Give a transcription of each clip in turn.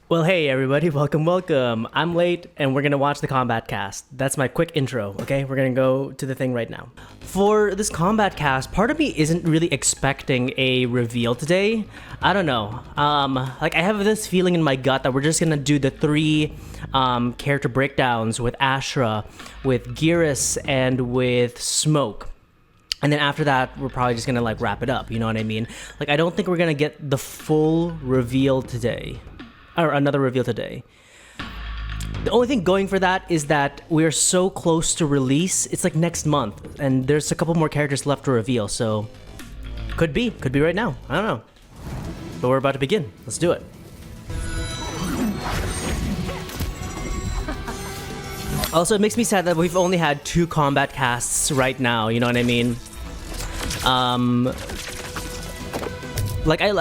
Well, hey everybody, welcome. I'm late and we're gonna watch the Kombat cast. That's my quick intro, okay? We're gonna go to the thing right now. For this Kombat cast, part of me isn't really expecting a reveal today. I don't know. I have this feeling in my gut that we're just gonna do the three character breakdowns with Ashrah, with Geras, and with Smoke. And then after that, we're probably just gonna wrap it up, you know what I mean? I don't think we're gonna get the full reveal today. Or another reveal today. The only thing going for that is that we're so close to release. It's next month, and there's a couple more characters left to reveal, so could be right now. I don't know. But we're about to begin. Let's do it. Also, it makes me sad that we've only had 2 Kombat casts right now, you know what I mean? I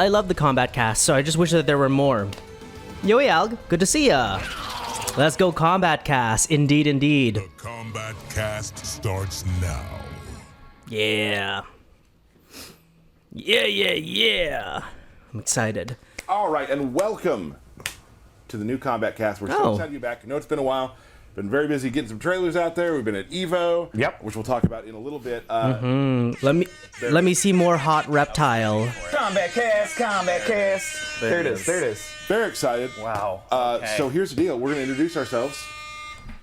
love the Kombat cast, so I just wish that there were more. Yo, Alg, good to see ya. Let's go Kombat cast, indeed. The Kombat cast starts now. Yeah. Yeah. I'm excited. All right, and welcome to the new Kombat cast. We're so excited to be back. I know it's been a while. Been very busy getting some trailers out there. We've been at EVO, which we'll talk about in a little bit. Let me see more hot reptile. Kombat cast. There it is. Very excited. Wow. So here's the deal. We're going to introduce ourselves.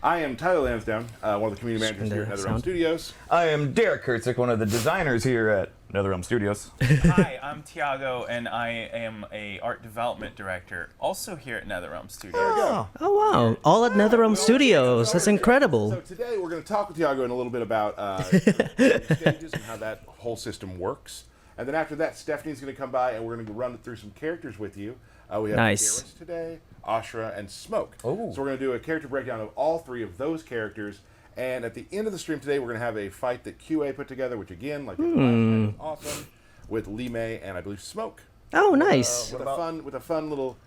I am Tyler Lansdowne, one of the community managers here at NetherRealm Studios. I am Derek Kurtzik, one of the designers here at NetherRealm Studios. Hi, I'm Tiago, and I am a art development director, also here at NetherRealm Studios. Oh wow! All at NetherRealm Studios. That's incredible. So today we're going to talk with Tiago in a little bit about stages and how that whole system works. And then after that, Stephanie's going to come by and we're going to run through some characters with you. We have Geras today, Ashrah, and Smoke. Ooh. So we're going to do a character breakdown of all 3 of those characters. And at the end of the stream today, we're going to have a fight that QA put together, which again, like the last time, was awesome, with Lee May and I believe Smoke. Oh, nice. With a fun little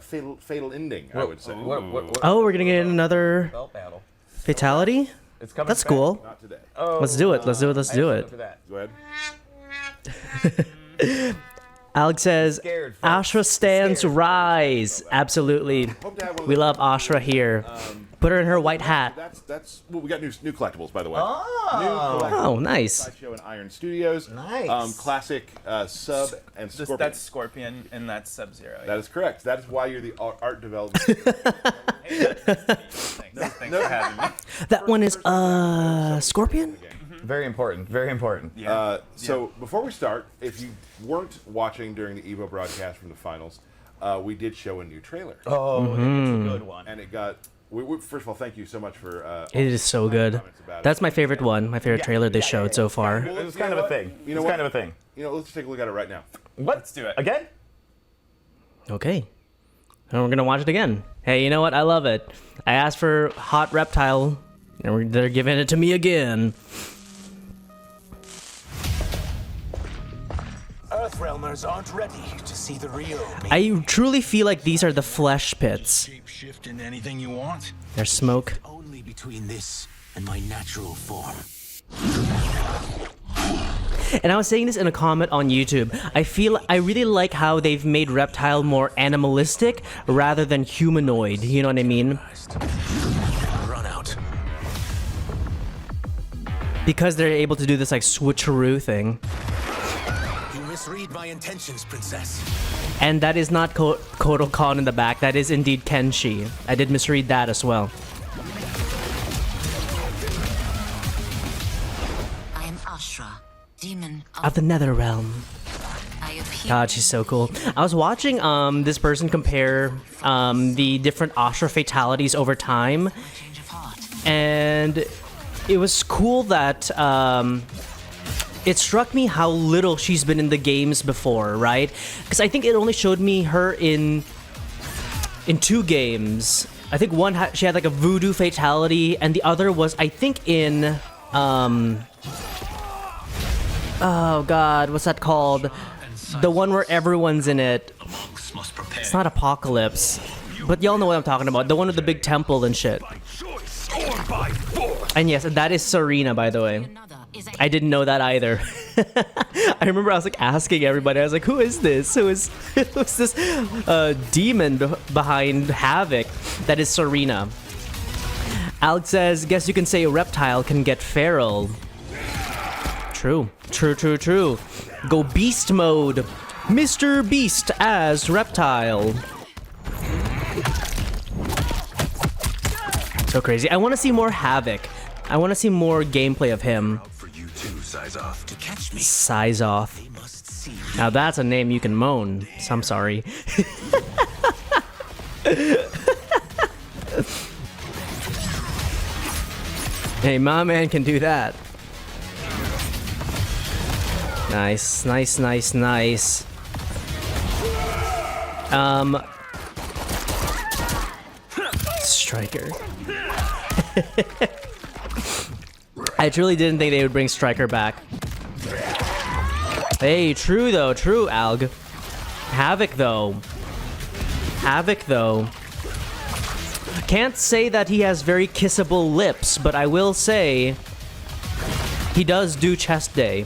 fatal ending, I would say. Oh, we're gonna get another Belt battle. fatality. It's coming. That's back. cool. Not today. Oh, Let's do it. Let's do it. For that. Go ahead. Alex says, Scared, folks. Ashrah stands rise. Absolutely. Hope to have one of We those- love Ashrah here. Put her in her white hat. That's well, we got new collectibles, by the way. Oh. New collectibles. Oh, nice. Sideshow and Iron Studios. Nice. Classic Sub and Scorpion. That's Scorpion, and that's Sub-Zero. That is correct. That is why you're the art development. Thanks for having me. That one is Scorpion. Very important. Yeah. So before we start, if you weren't watching during the EVO broadcast from the finals, we did show a new trailer. Oh, it's a good one. And it got. First of all, thank you so much for. It is so good. comments about it. That's my favorite one. My favorite trailer they showed so far. It was kind of a thing. You know It's what? kind of a thing. Let's take a look at it right now. What? Let's do it. Again? Okay. And we're gonna watch it again. Hey, you know what? I love it. I asked for hot reptile, and they're giving it to me again. Earthrealmers aren't ready to see the real me. I truly feel like these are the flesh pits. Shape-shift into anything you want. There's Smoke. Only between this and my natural form. And I was saying this in a comment on YouTube. I really like how they've made Reptile more animalistic rather than humanoid. You know what I mean? Run out. Because they're able to do this switcheroo thing. You misread my intentions, princess. And that is not Kotal Khan in the back. That is indeed Kenshi. I did misread that as well. I am Ashrah, demon Of the Nether Realm. I appear. God, she's so cool. I was watching this person compare the different Ashrah fatalities over time, Change of heart. and it was cool that it struck me how little she's been in the games before, right? Because I think it only showed me her in 2 games. I think one she had a voodoo fatality, and the other was I think in oh god, what's that called? The one where everyone's in it. It's not Apocalypse, but y'all know what I'm talking about. The one with the big temple and shit. And yes, that is Serena, by the way. Another is a I didn't know that either. I remember I was like asking everybody. I was like, "Who is this? Who's this demon behind Havoc?" That is Serena. Alex says, "Guess you can say a reptile can get feral." True. Go beast mode. Mr. Beast as reptile. So crazy. I want to see more Havoc. I want to see more gameplay of him. For you too, size off. To catch me, Size off. they must see. Now that's a name you can moan. So I'm sorry. Hey, my man can do that. Nice. Striker. I truly didn't think they would bring Striker back. Hey, true, Alg. Havoc, though. Can't say that he has very kissable lips, but I will say he does do chest day.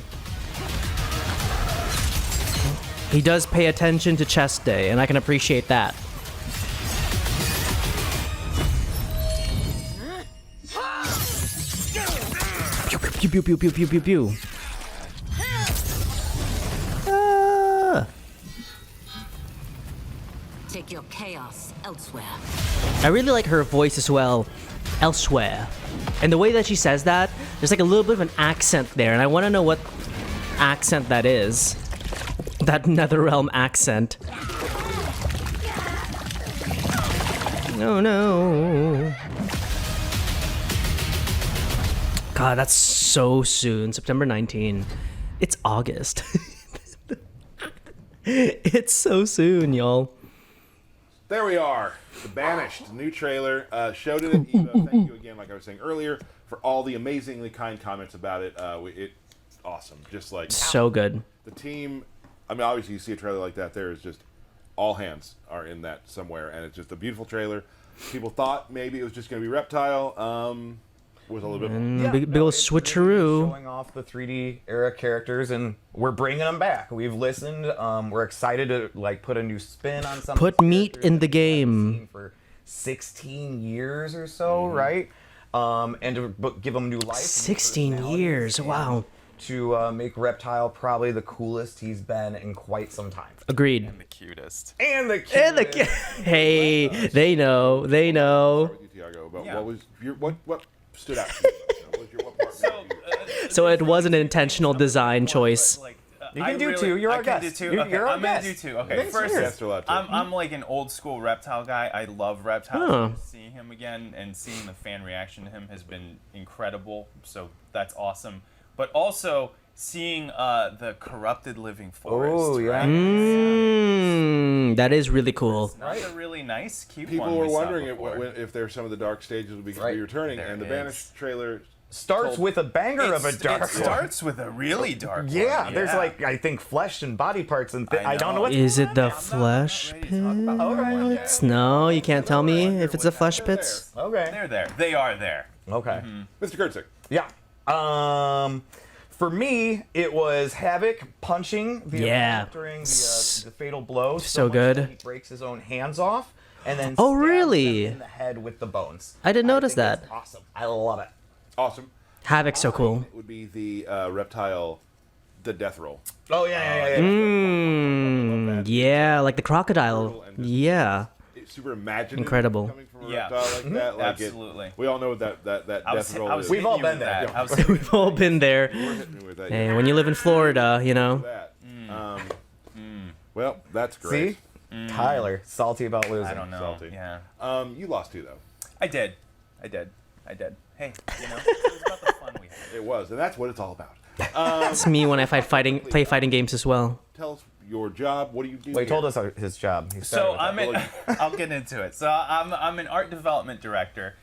He does pay attention to chest day, and I can appreciate that. Pew pew pew pew pew pew pew. Take your chaos elsewhere. I really like her voice as well, elsewhere. And the way that she says that, there's like a little bit of an accent there, and I want to know what accent that is. That Netherrealm accent. No. God, that's so soon. September 19. It's August. It's so soon, y'all. There we are. The Banished, new trailer. Showed it at EVO. Thank you again, like I was saying earlier, for all the amazingly kind comments about it. It's awesome. Just like So good. the team. I mean, obviously, you see a trailer like that, there is just all hands are in that somewhere, and it's just a beautiful trailer. People thought maybe it was just going to be Reptile. Was a little bit more. Big old it's switcheroo. showing off the 3D era characters, and we're bringing them back. We've listened. We're excited to like put a new spin on some. Put meat in the game. Seen for 16 years or so, right? And to give them new life. and new 16 personalities, years, and wow. To make Reptile probably the coolest he's been in quite some time. Agreed. The cutest. And the Hey, they know. With you, Tiago, about Yeah. what was your what stood out to you? What was your, what part So it was an intentional design choice. You can do two. You're our I can guest. do two. You're our I'm gonna do guest. two. Okay, Thanks, first, cheers. Guests are allowed to. I'm like an old school Reptile guy. I love Reptile. Huh. So seeing him again and seeing the fan reaction to him has been incredible. So that's awesome. But also seeing the corrupted living forest. Oh, yeah. Right? That is really cool. That's a really nice, cute People one. were we saw wondering before. if there's some of the dark stages would be Right. returning, There and the it Banished is. trailer Starts with a banger of a dark It starts with a really dark Yeah, one. there's like I think flesh and body parts and I don't know what. Is it the flesh pits? No, you can't tell me if it's the flesh pits. Okay. They're there. They are there. Okay. Mr. Kurtzik. Yeah. For me, it was Havoc punching the Yeah. during the fatal blow. So much good. that he breaks his own hands off and then. Oh, stabs really? them in the head with the bones. I didn't notice think it's that. Awesome. I love it. Awesome. Havoc's so cool. It would be the Reptile, the death roll. Oh yeah. Yeah, like the crocodile. Yeah. It's super imaginative. Incredible. Coming from a Yeah. reptile like that. Like Absolutely. we all know what that death roll is. We've all hitting you been with there. that. I was hitting you We've all been there. We're hitting me with that. Hey, when you live in Florida, you know. That. Well, that's great. See, Tyler, salty about losing. I don't know. Salty. Yeah. You lost too though. I did. Hey, you know, it was about the fun we had. It was, and that's what it's all about. It's me when I play fighting games as well. Tell us your job. What do you do? Well, he here? told us his job. He So started with that. I'll get into it. So I'm an art development director,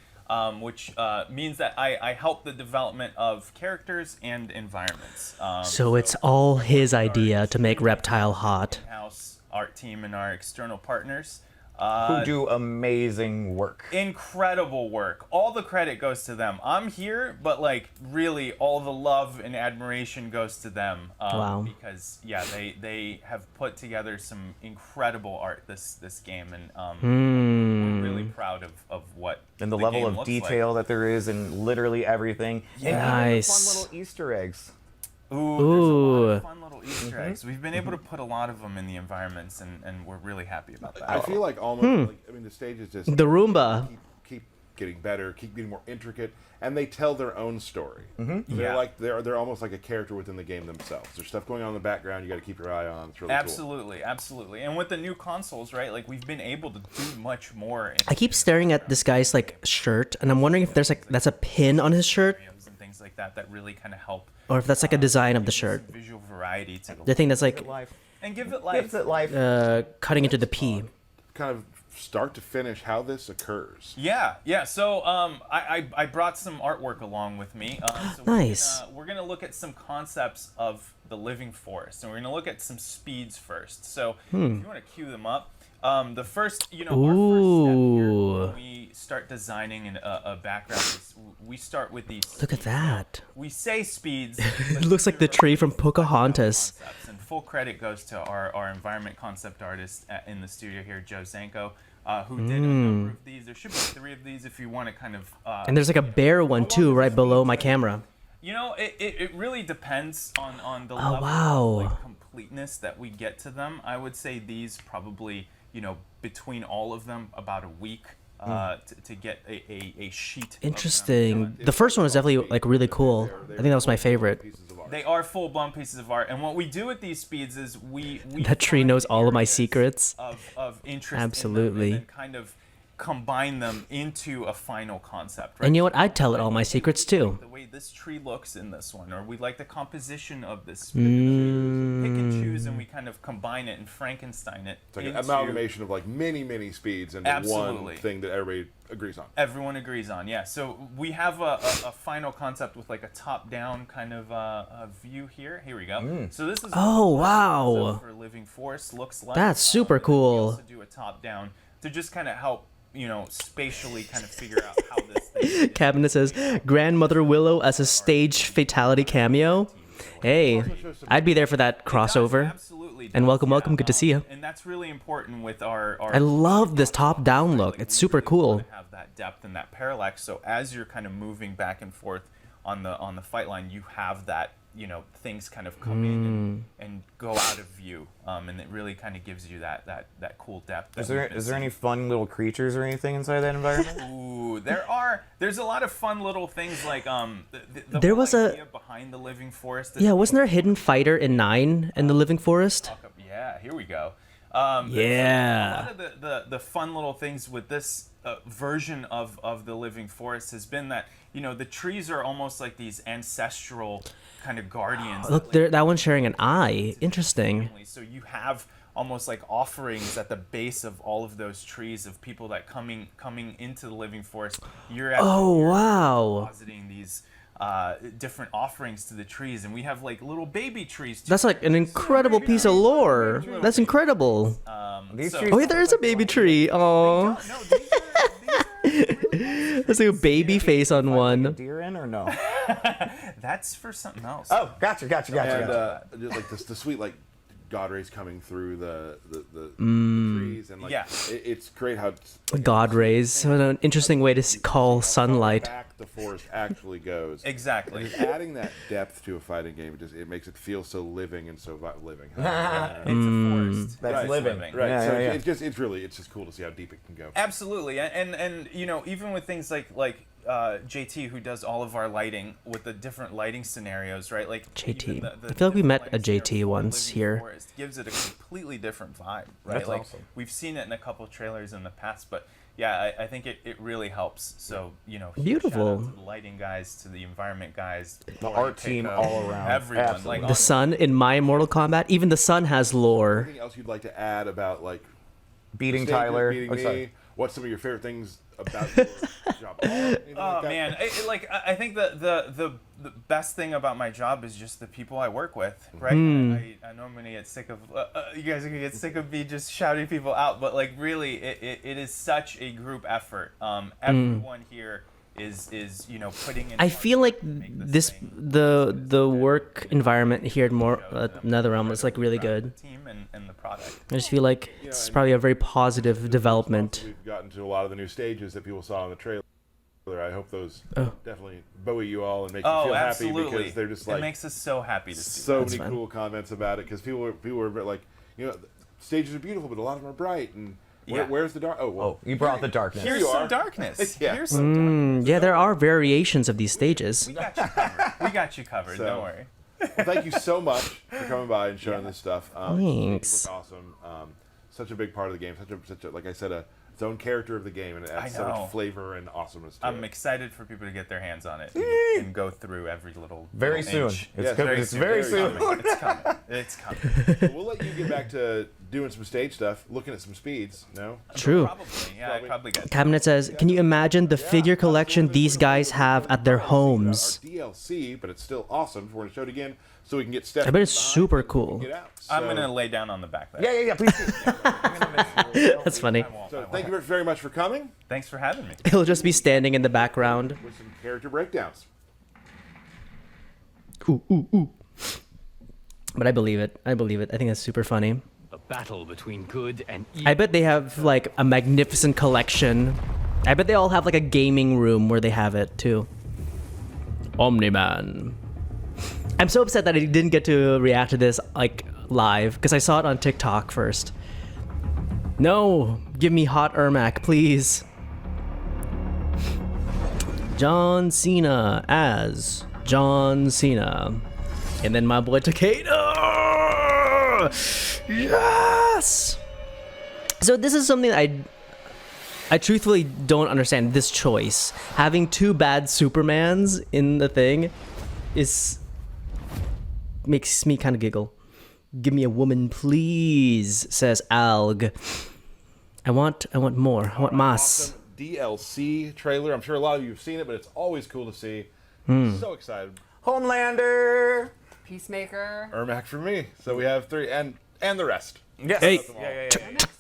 which means that I help the development of characters and environments. So it's all his idea to make Reptile hot. In-house art team and our external partners. Who do amazing work. Incredible work. All the credit goes to them. I'm here, but like really all the love and admiration goes to them. Wow. Because yeah, they have put together some incredible art this game, and we're really proud of what And the level game of looks detail like. that there is in literally everything. Yeah. And even the Nice. fun little Easter eggs. Ooh, there's a lot of fun little Easter eggs. We've been able to put a lot of them in the environments, and we're really happy about that. I feel like almost, like, I mean, the stage is just The Roomba. keep getting better, keep getting more intricate, and they tell their own story. They're Yeah. like they're almost like a character within the game themselves. There's stuff going on in the background you got to keep your eye on. It's really cool. Absolutely. And with the new consoles, right? Like we've been able to do much more. I keep staring at this guy's like shirt, and I'm wondering if there's like that's a pin on his shirt, And things like that really kind of help. or if that's like a design of the give shirt. some visual variety to The thing that's like Life. and give it life. Gives it life. cutting into the P. Kind of start to finish how this occurs. Yeah. So I brought some artwork along with me. So Nice. We're gonna look at some concepts of the living forest, and we're gonna look at some speeds first. So if you want to cue them up, the first, our first step Ooh. here when we start designing a background is we start with these. Look at speeds. Now, that. we say speeds. It looks like the tree from Pocahontas. Concepts, and full credit goes to our environment concept artist in the studio here, Joe Zanko, who did a number of these. There should be 3 of these if you want to kind of. And there's like a bear one too, right below my camera. It really depends on the Oh, level wow. of like, completeness that we get to them. I would say these probably, between all of them, about a week to get a sheet. of them Interesting. done. The first one was definitely like really cool. I think that was my favorite. They are full-blown pieces of art, and what we do with these speeds is we That tree find knows all of my areas secrets. of interest Absolutely. in them, and then kind of combine them into a final concept. Right? And you know what? I'd tell it all my secrets too. The way this tree looks in this one, or we like the composition of this. Pick and choose, and we kind of combine it and Frankenstein it. It's like an into- amalgamation of like many speeds into Absolutely. one thing that everybody agrees on. Everyone agrees on, yeah. So we have a final concept with like a top-down kind of a view here. Here we go. So this is Oh, what the wow. concept for Living Forest looks like. That's super And then cool. We also do a top-down to just kind of help, spatially kind of figure out how this thing is. Cabinet says Grandmother Willow as a stage fatality cameo. Hey, I'd be there for that crossover. Absolutely. And does, welcome. Good to see you. And that's really important with our I love this top-down look. It's super cool. To have that depth and that parallax, so as you're kind of moving back and forth on the fight line, you have that, things kind of come in and go out of view, and it really kind of gives you that cool depth. Is there any fun little creatures or anything inside that environment? Ooh, there's a lot of fun little things like the There whole was a- idea behind the living forest. Yeah, wasn't there a hidden fighter in 9 in the Living Forest? Yeah, here we go. Yeah. A lot of the fun little things with this version of the living forest has been that the trees are almost like these ancestral kind of guardians. Look, that one's sharing an eye. Interesting. So you have almost like offerings at the base of all of those trees of people that coming into the living forest. You're wow. depositing these different offerings to the trees, and we have like little baby trees too. That's like an incredible piece of lore. That's incredible. These so- trees- Oh, yeah, there is a baby tree. Oh, No, these are there's like a baby face on Like a one. deer in or no? that's for something else. Oh, gotcha. And just like the sweet like God rays coming through the trees, and like Yeah. it's great how God rays. What an interesting way to call sunlight. back the forest actually goes. Exactly. Just adding that depth to a fighting game, it makes it feel so living and so living. It's a forest. That's It's living. Right. Yeah, so yeah, yeah. it's just cool to see how deep it can go. Absolutely, and even with things like JT, who does all of our lighting with the different lighting scenarios, right? Like JT. even I feel like we different met a lighting scenario JT for once Living here. Forest gives it a completely different vibe, right? That's like awesome. we've seen it in a couple of trailers in the past, but yeah, I think it really helps. So huge Beautiful. shout out to the lighting guys, to the environment guys, The art team all around. everyone. Absolutely. Like The sun in my Mortal Kombat, even the sun has lore. Anything else you'd like to add about like Beating stages, Tyler. beating Oh, me? sorry. What's some of your favorite things about your job? Anything Oh like that? man, I think the the best thing about my job is just the people I work with, right? I know I'm gonna get sick of you guys are gonna get sick of me just shouting people out, but like really, it is such a group effort. Everyone here is putting in. I feel like the work environment here at NetherRealm is like really good. The team and the product. I just feel like it's probably a very positive development. We've gotten to a lot of the new stages that people saw in the trailer. I hope those definitely buoy you all and make you feel happy because they're just like it makes us so happy to see. So many cool comments about it because people were like, stages are beautiful, but a lot of them are bright and. Where's the dark? You brought the darkness. Here's some darkness. Here's some darkness. Yeah, there are variations of these stages. We got you covered. We got you covered. So, don't worry. Well, thank you so much for coming by and showing this stuff. Thanks. It looks awesome. Such a big part of the game. Such a like I said, its own character of the game, and it adds so much flavor and awesomeness to it. I'm excied for people to get their hands on it and go through every little very soon. Inch. It's very soon. It's coming. It's coming. So we'll let you get back to doing some stage stuff, looking at some speeds. No? True. Probably. Yeah, I probably got. Cabinet says, "Can you imagine the figure collection these guys have at their homes?" Our DLC, but it's still awesome. We're gonna show it again so we can get Steph. I bet it's super cool. I'm gonna lay down on the back there. Yeah, please do. That's funny. So thank you very much for coming. Thanks for having me. He'll just be standing in the background. With some character breakdowns. Ooh. But I believe it. I think that's super funny. A battle between good and evil. I bet they have like a magnificent collection. I bet they all have like a gaming room where they have it too. Omni-Man. I'm so upset that I didn't get to react to this like live because I saw it on TikTok first. No, give me hot Ermac, please. John Cena as John Cena. And then my boy Takeda. Yes! So this is something I truthfully don't understand, this choice. Having two bad Supermans in the thing makes me kind of giggle. Give me a woman, please, says Alg. I want more. I want mas. Awesome DLC trailer. I'm sure a lot of you have seen it, but it's always cool to see. So excited. Homelander. Peacemaker. Ermac for me. So we have 3 and the rest. Yes. Hey. Yeah.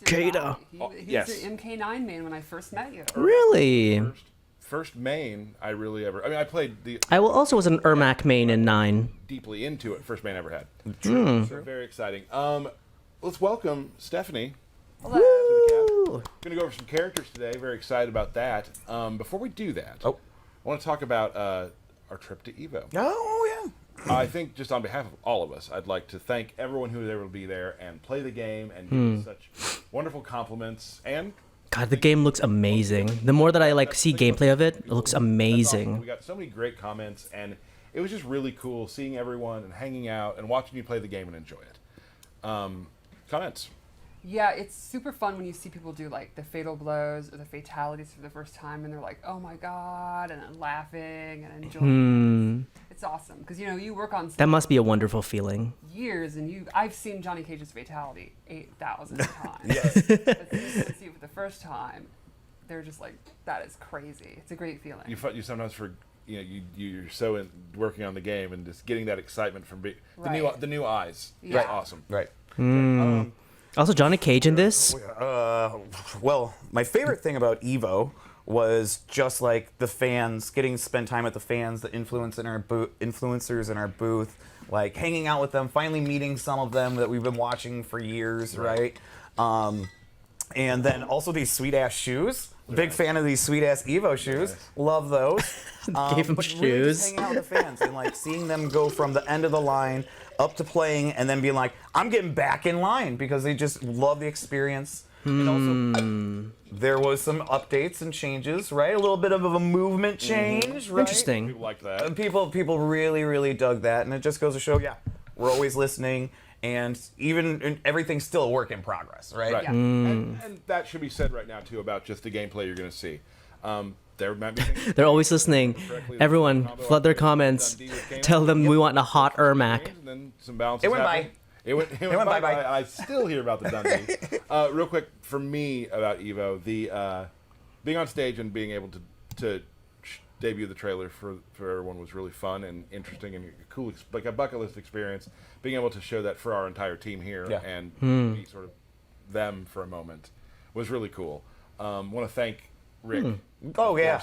Takeda. He was yes. the MK9 man when I first met you. Really? First main I really ever. I mean, I played the. I also was an Ermac main in 9. Deeply into it. First main I ever had. So very exciting. Let's welcome Stephanie. Hello. To the cast. Going to go over some characters today. Very excited about that. Before we do that, I want to talk about our trip to EVO. Oh yeah. I think just on behalf of all of us, I'd like to thank everyone who was able to be there and play the game and give us such wonderful compliments. And God, the game looks amazing. The more that I like see gameplay of it, it looks amazing. Awesome. We got so many great comments, and it was just really cool seeing everyone and hanging out and watching you play the game and enjoy it. Comments? Yeah, it's super fun when you see people do like the fatal blows or the fatalities for the first time, and they're like, "Oh my god," and then laughing and enjoying. It's awesome because you work on That must be a wonderful feeling. years, and I've seen Johnny Cage's fatality 8,000 times. Yes. But to see it for the first time, they're just like, "That is crazy." It's a great feeling. You sometimes you're so working on the game and just getting that excitement from the new eyes. Yeah. It's awesome. Right. Also, Johnny Cage in this. Well, my favorite thing about EVO was just like the fans, getting to spend time with the fans, the influencers in our booth, like hanging out with them, finally meeting some of them that we've been watching for years, right? And then also these sweet ass shoes. Big fan of these sweet ass EVO shoes. Love those. Gave him but shoes. Really just hanging out with the fans and like seeing them go from the end of the line up to playing and then being like, I'm getting back in line because they just love the experience. And also, there was some updates and changes, right? A little bit of a movement change, right? Interesting. People like that. And people really, really dug that, and it just goes to show, we're always listening, and everything's still a work in progress, right? Right. Yeah. And that should be said right now too about just the gameplay you're going to see. There might be things They're always listening. Everyone, flood their comments. Tell them we want a hot Ermac. and then some balances It went happened. by. It went bye-bye. by. I still hear about the Dundee. Real quick, for me about EVO, the being on stage and being able to debut of the trailer for everyone was really fun and interesting and cool, like a bucket list experience. Being able to show that for our entire team here and be sort of them for a moment was really cool. Want to thank Rick. Oh yeah.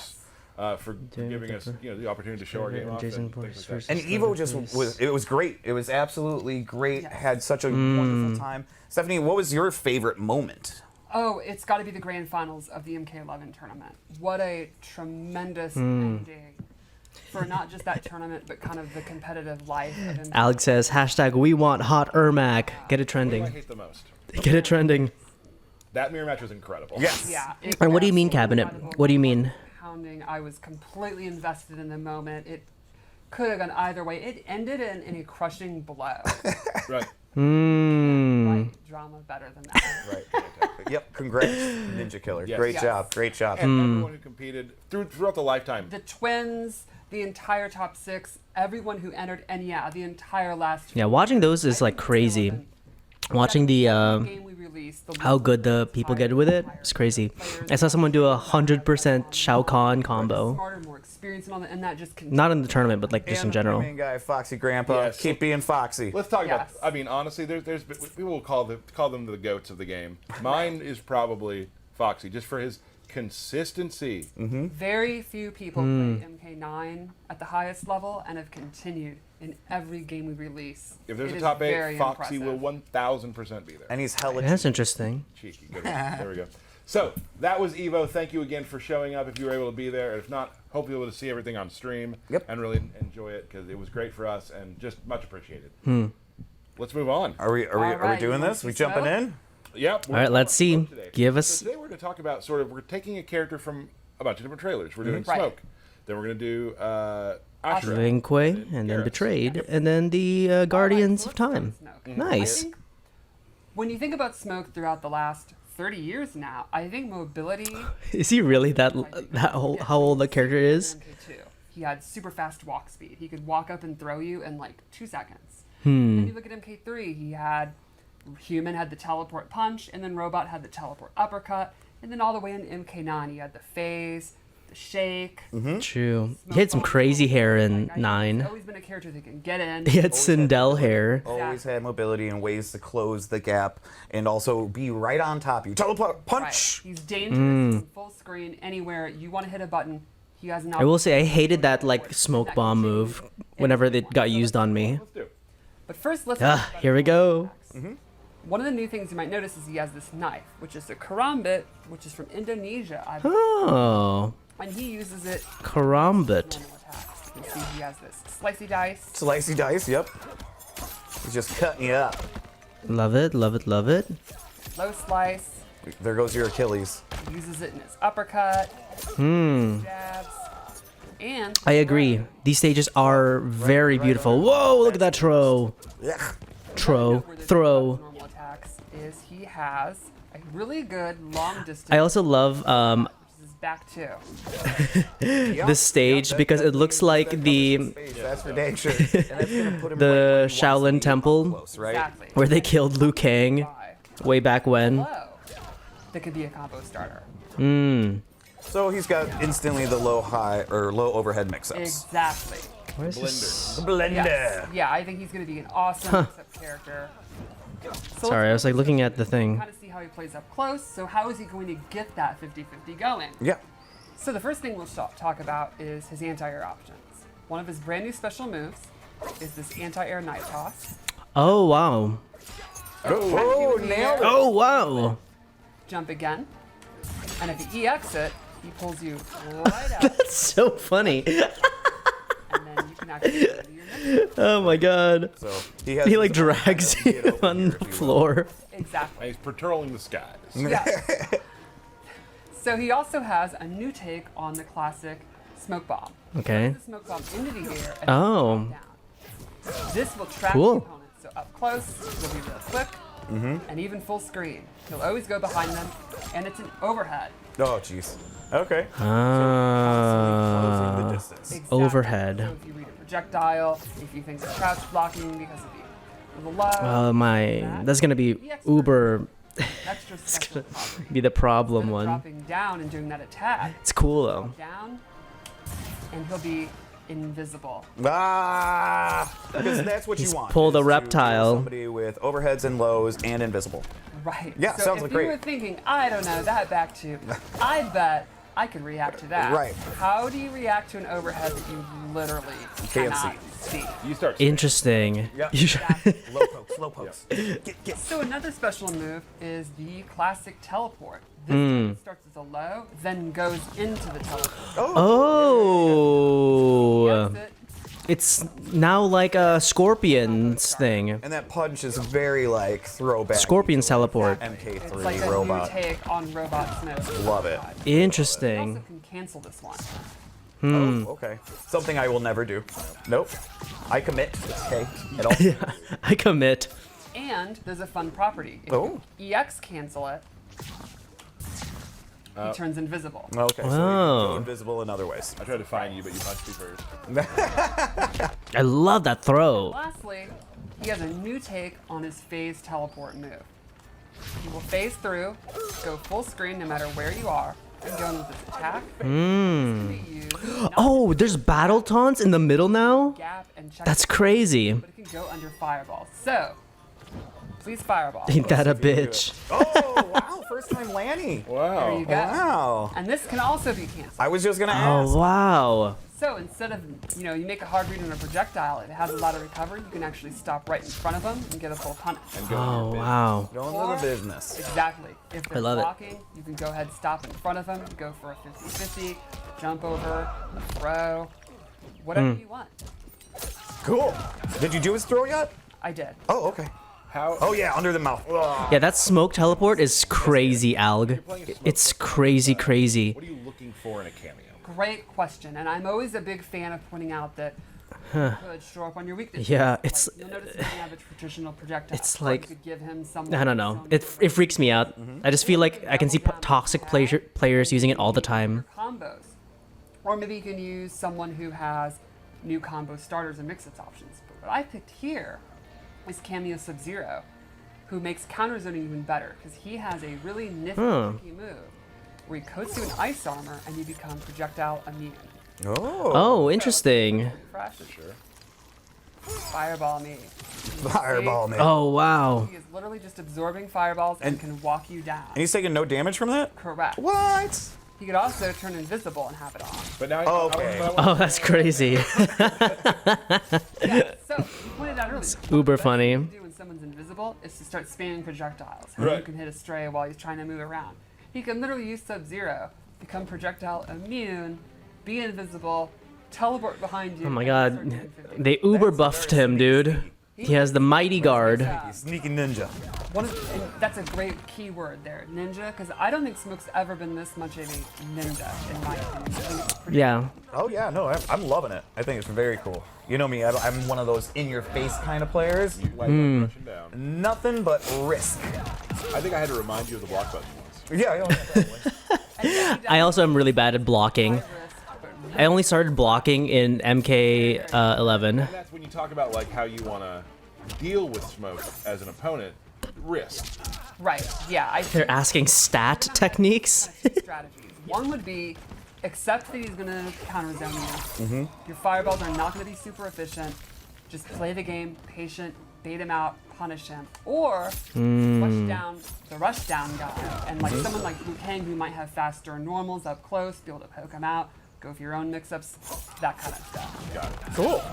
For giving us the opportunity to show our game off and things like that. And EVO just was great. It was absolutely great. Had such a wonderful time. Stephanie, what was your favorite moment? Oh, it's got to be the grand finals of the MK11 tournament. What a tremendous ending for not just that tournament, but kind of the competitive life of MK11. Alex says, "We want hot Ermac." Get it trending. What do I hate the most? Get it trending. That mirror match was incredible. Yes. Yeah. And what do you mean, Cabinet? What do you mean? I was completely invested in the moment. It could have gone either way. It ended in a crushing blow. Right. Right, drama better than that. Right. Yep. Congrats, Ninja Killer. Yes. Great Yes. job. Great job. And everyone who competed throughout the lifetime. The twins, the entire top 6, everyone who entered, and the entire last. Yeah, watching those is like crazy. Watching the game we released, how good the people get with it, it's crazy. I saw someone do 100% Shao Kahn combo. Smarter, more experienced, and that just continued. Not in the tournament, but like just in general. Main guy, Foxy Grandpa. Yes. Keep being Foxy. Let's talk about. Yes. I mean, honestly, there's people will call them the goats of the game. Mine is probably Foxy, just for his consistency. Very few people play MK9 at the highest level and have continued in every game we release. If there's It a is top 8, very Foxy impressive. will 1000% be there. And he's hella That's interesting. Cheeky. Good one. There we go. So that was EVO. Thank you again for showing up. If you were able to be there, and if not, hope you'll be able to see everything on stream and really enjoy it because it was great for us and just much appreciated. Let's move on. Are we doing this? We jumping in? Yep. All right, let's see. Give us. So today we're going to talk about we're taking a character from a bunch of different trailers. We're doing Right. Smoke. Then we're going to do Ashrah. Vinque, and then Betrayed, and then the Guardians of Time. Nice. I think when you think about Smoke throughout the last 30 years now, I think mobility. Is he really that old? How old the character is? MK2. He had super fast walk speed. He could walk up and throw you in like 2 seconds. Then you look at MK3. He had Human had the teleport punch, and then Robot had the teleport uppercut, and then all the way into MK9 he had the phase, the shake. True. He had some crazy hair in He's 9. always been a character that can get in. He had Sindel hair. Always had mobility and ways to close the gap and also be right on top of you. Teleport punch! Right. He's dangerous, full screen, anywhere. You want to hit a button, he has an I will say I hated that like smoke bomb move whenever it got used on me. Let's do it. But first, let's talk about Here we go. One of the new things you might notice is he has this knife, which is a karambit, which is from Indonesia, I believe. Oh, And he uses it karambit. normal attacks. You can see he has this slicey dice. Slicey dice, yep. He's just cutting you up. Love it, love it, love it. Low slice. There goes your Achilles. He uses it in his uppercut. Jabs. And I agree. These stages are very beautiful. Whoa, look at that throw. Throw. normal attacks is he has a really good long distance. I also love which is his back too. this stage because it looks like the That's for dang sure. And that's gonna put him the right where he wants to Shaolin be, Temple close, right? Exactly. where they killed Liu Kang Bye. way back when. Low. That could be a combo starter. So he's got instantly the low overhead mix-ups. Exactly. Where is this? Blender. Yes. Yeah, I think he's going to be an awesome mix-up character. So Sorry, I was like looking at the thing. kind of see how he plays up close. So how is he going to get that 50-50 going? Yeah. So the first thing we'll talk about is his anti-air options. One of his brand new special moves is this anti-air night toss. Oh wow. Oh, nailed it. Oh wow. Jump again. And if he EX it, he pulls you right out. That's so funny. And then you can actually go to your next. Oh my god. So he has He like his own drags kind of you get over on here, the if you will. floor. Exactly. And he's patrolling the skies. Yes. So he also has a new take on the classic smoke bomb. Okay. The smoke bomb into the air and Oh. down. This will trap Cool. the opponent. So up close, will be real quick, and even full screen. He'll always go behind them, and it's an overhead. Oh, jeez. Okay. Closing the Ah. distance. Exactly. Overhead. So if you read a projectile, if you think it's crouch blocking because of the low, Oh my. That's gonna be uber. extra special power. Be the problem Instead of one. dropping down and doing that attack, It's cool though. down, and he'll be invisible. Because that's what you want. pull the is to reptile. do somebody with overheads and lows and invisible. Right. Yeah, so sounds if like you great. were thinking, I don't know, that back tube, I bet I could react to that. Right. How do you react to an overhead that you literally Can't cannot see? You start. Interesting. Yeah. You should- Low pokes, low pokes. Get. So another special move is the classic teleport. This one starts as a low, then goes into the teleport. Oh. Gets it. It's now like a Scorpion's thing. And that punch is very like throwback. Scorpion's teleport. MK3 It's like a robot. new take on Robot Smoke. Love it. You Interesting. also can cancel this one. Oh, okay. Something I will never do. Nope. I commit. Okay. At all. I commit. And there's a fun property. If Oh. you EX cancel it, he turns invisible. Okay. So you Oh. go invisible in other ways. I tried to find you, but you punched me first. I love that throw. Lastly, he has a new take on his phase teleport move. He will phase through, go full screen no matter where you are, and go in with his attack. This can be used not Oh, there's battle taunts in the middle now? gap and check, That's crazy. but it can go under fireball. So, please fireball. Ain't that a bitch? Oh, wow. First time Lanny. There Wow. you go. Wow. And this can also be canceled. I was just going to ask. Oh, wow. So instead of, you make a hard read on a projectile, it has a lot of recovery, you can actually stop right in front of them and get a full punish. Oh, wow. Going to Or- the business. Exactly. If they're love it. blocking, you can go ahead, stop in front of them, go for a 50-50, jump over, throw, whatever you want. Cool. Did you do his throw yet? I did. Oh, okay. How? Oh, yeah. Under the mouth. Yeah, that smoke teleport is crazy, Alg. It's crazy, crazy. What are you looking for in a cameo? Great question, and I'm always a big fan of pointing out that you could show up on your weakness. Yeah, Like, it's- you'll notice he doesn't have a traditional projectile. it's or like- you could give him some. I don't know. It freaks me out. I just feel like I can see toxic players using it all the time. Combos, or maybe you can use someone who has new combo starters and mix-ups options. But what I picked here is Cameo Sub-Zero, who makes counter zoning even better because he has a really nifty tricky move where he coats you in ice armor and you become projectile immune. Oh, interesting. Fresh. For sure. Fireball me. Fireball, man. Oh, wow. He is literally just absorbing fireballs and can walk you down. And he's taking no damage from that? Correct. What? He could also turn invisible and have it on. But now. Oh, okay. Oh, that's crazy. Yeah, so you pointed out earlier. Uber the best funny. thing to do when someone's invisible is to start spamming projectiles. And Right. you can hit a stray while he's trying to move around. He can literally use Sub-Zero, become projectile immune, be invisible, teleport behind you. Oh my and god. start doing 50. They uber buffed him, dude. He has the mighty guard. Yeah. Sneaky ninja. And that's a great key word there, ninja, because I don't think Smoke's ever been this much of a ninja, in my opinion. I think it's pretty Yeah. Oh, yeah. No, I'm loving it. I think it's very cool. You know me. I'm one of those in-your-face kind of players. Like rushing down. Nothing but risk. I think I had to remind you of the block button once. Yeah, I also am really bad at blocking. I only started blocking in MK11. And that's when you talk about like how you want to deal with Smoke as an opponent. Risk. Right, yeah. They're asking stat techniques. Two strategies. One would be accept that he's going to counter zone you. Your fireballs are not going to be super efficient. Just play the game, patient, bait him out, punish him. Or rush down the rush down guy. And like someone like Liu Kang who might have faster normals up close, be able to poke him out, go for your own mix-ups, that kind of stuff. Got it. Cool.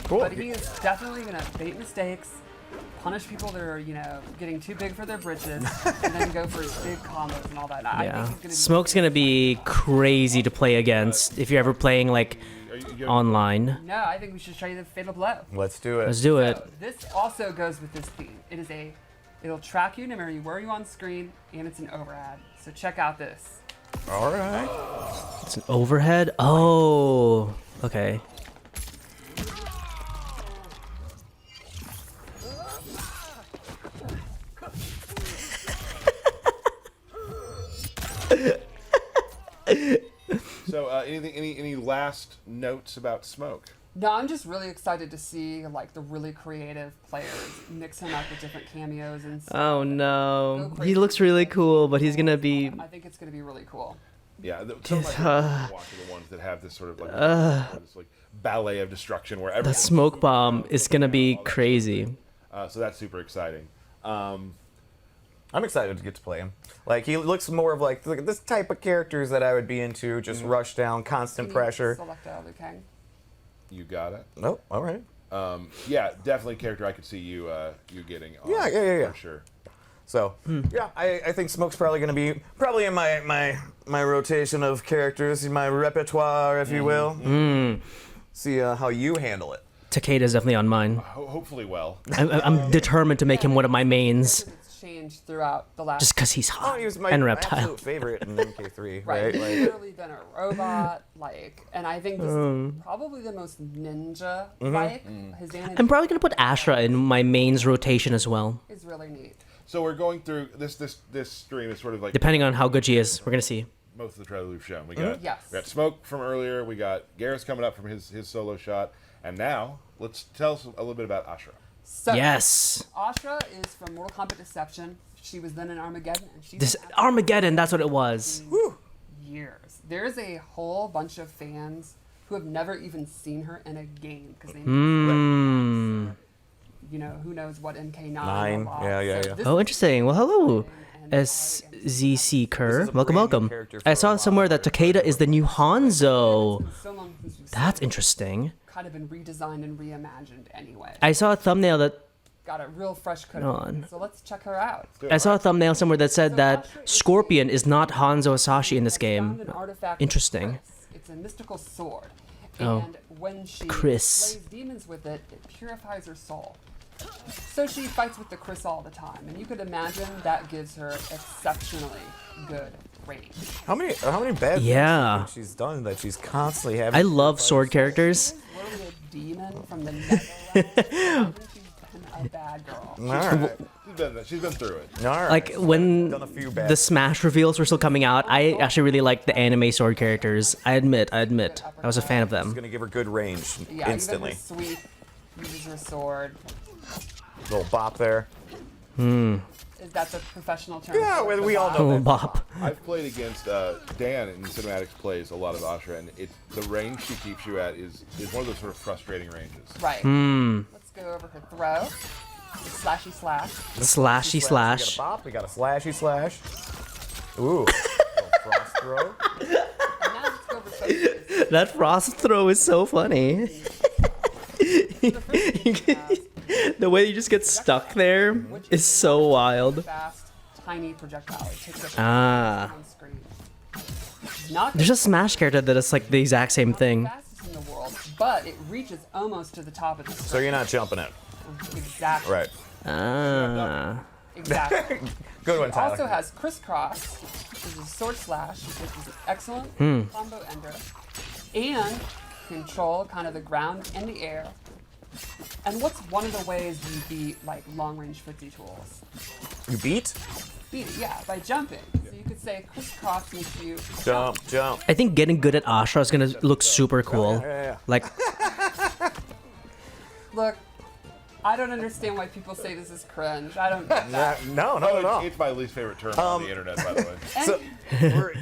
Cool. But he is definitely going to bait mistakes, punish people that are, getting too big for their britches, and then go for big combos and all that. I Yeah. think he's gonna Smoke's gonna be crazy to play against if you're ever playing like You online. No, I think we should show you the Fatal Blow. Let's do it. Let's do it. So this also goes with this theme. It'll track you no matter where you on screen, and it's an overhead. So check out this. All right. It's an overhead. Oh, okay. So, any last notes about Smoke? No, I'm just really excited to see like the really creative players mix him up with different cameos and stuff. Oh no, Go crazy he looks really with it. cool, but he's gonna be. I think it's gonna be really cool. Yeah, some of my favorite watch are the ones that have this sort of this like ballet of destruction where The everything. smoke bomb is gonna be crazy. So that's super exciting. I'm excited to get to play him. Like, he looks more of like this type of characters that I would be into, just rush down, constant pressure. Select Liu Kang. You got it. Oh, all right. Yeah, definitely a character I could see you getting. Yeah. For sure. So, yeah, I think Smoke's probably going to be in my rotation of characters, my repertoire, if you will. See how you handle it. Takeda's definitely on mine. Hopefully well. I'm determined to make him one of my mains. It's changed throughout the last. Just because he's hot Oh, he was my and reptile. absolute favorite in MK3, Right, right? he's Like, literally been a robot, and I think this is probably the most ninja-like. His I'm animation probably gonna put Ashrah in my mains rotation as well. is really neat. So we're going through this stream is sort of like Depending on how good she is, we're gonna see. most of the trailers we've shown. We got Yes. we got Smoke from earlier. We got Geras coming up from his solo shot, and now let's tell us a little bit about Ashrah. So, Yes. Ashrah is from Mortal Kombat Deception. She was then in Armageddon, and she's This been Armageddon, that's what it was. years. There's a whole bunch of fans who have never even seen her in a game because they who knows what MK9 Nine. was. Yeah. So this Oh, is interesting. Well, hello, and SZC Kerr. This is a Welcome, brand new welcome. character I for saw a somewhere while. that Takeda is the new Hanzo. it's been so long since we've That's seen it. interesting. Kind of been redesigned and reimagined anyway. I saw a thumbnail that Got a real fresh coat. on. So let's check her out. I saw a thumbnail somewhere that said that Scorpion is not Hanzo Asashi in this Found game. an artifact of Interesting. Chris. It's a mystical sword. Oh. And when she Chris. slays demons with it, it purifies her soul. So she fights with the Chris all the time, and you could imagine that gives her exceptionally good range. how many bad Yeah. things do you think she's done that she's constantly having? I love sword characters. She's literally a demon from the Netherlands. She's been a bad girl. All right. She's been through it. All right. Like when Done a few bad the Smash reveals were still coming out, I actually really liked the anime sword characters. I admit, I was a fan of She's them. gonna give her good range Yeah, instantly. even her sweep uses her sword. Little bop there. Is that the professional term? Yeah, for it? we The all bop? know Oh, that. bop. I've played against Dan in cinematics plays a lot of Ashrah, and the range she keeps you at is one of those sort of frustrating ranges. Right. Let's go over her throw. The slashy slash. Slashy We slash. got a bop. We got a slashy slash. Ooh. Little frost throw. And now let's go over focus. That frost throw is so funny. The first thing she has The way you just get stuck there is so wild. fast, tiny projectile. It takes up Ah. on screen. Not There's a Smash character that is like the exact same the thing. fastest in the world, but it reaches almost to the top of the screen. So you're not jumping it. Exactly. Right. Ah. Exactly. Good one, It Tyler. also has crisscross, which is a sword slash, which is an excellent combo ender, and control kind of the ground and the air. And what's one of the ways you beat like long range footsie tools? You beat? Beat it, yeah, by jumping. So you could say crisscross makes you Jump, jump. I think getting good at Ashrah is gonna look super cool. Yeah. Like, Look, I don't understand why people say this is cringe. I don't get that. No, not at all. It's my least favorite term on the internet, by the way. So,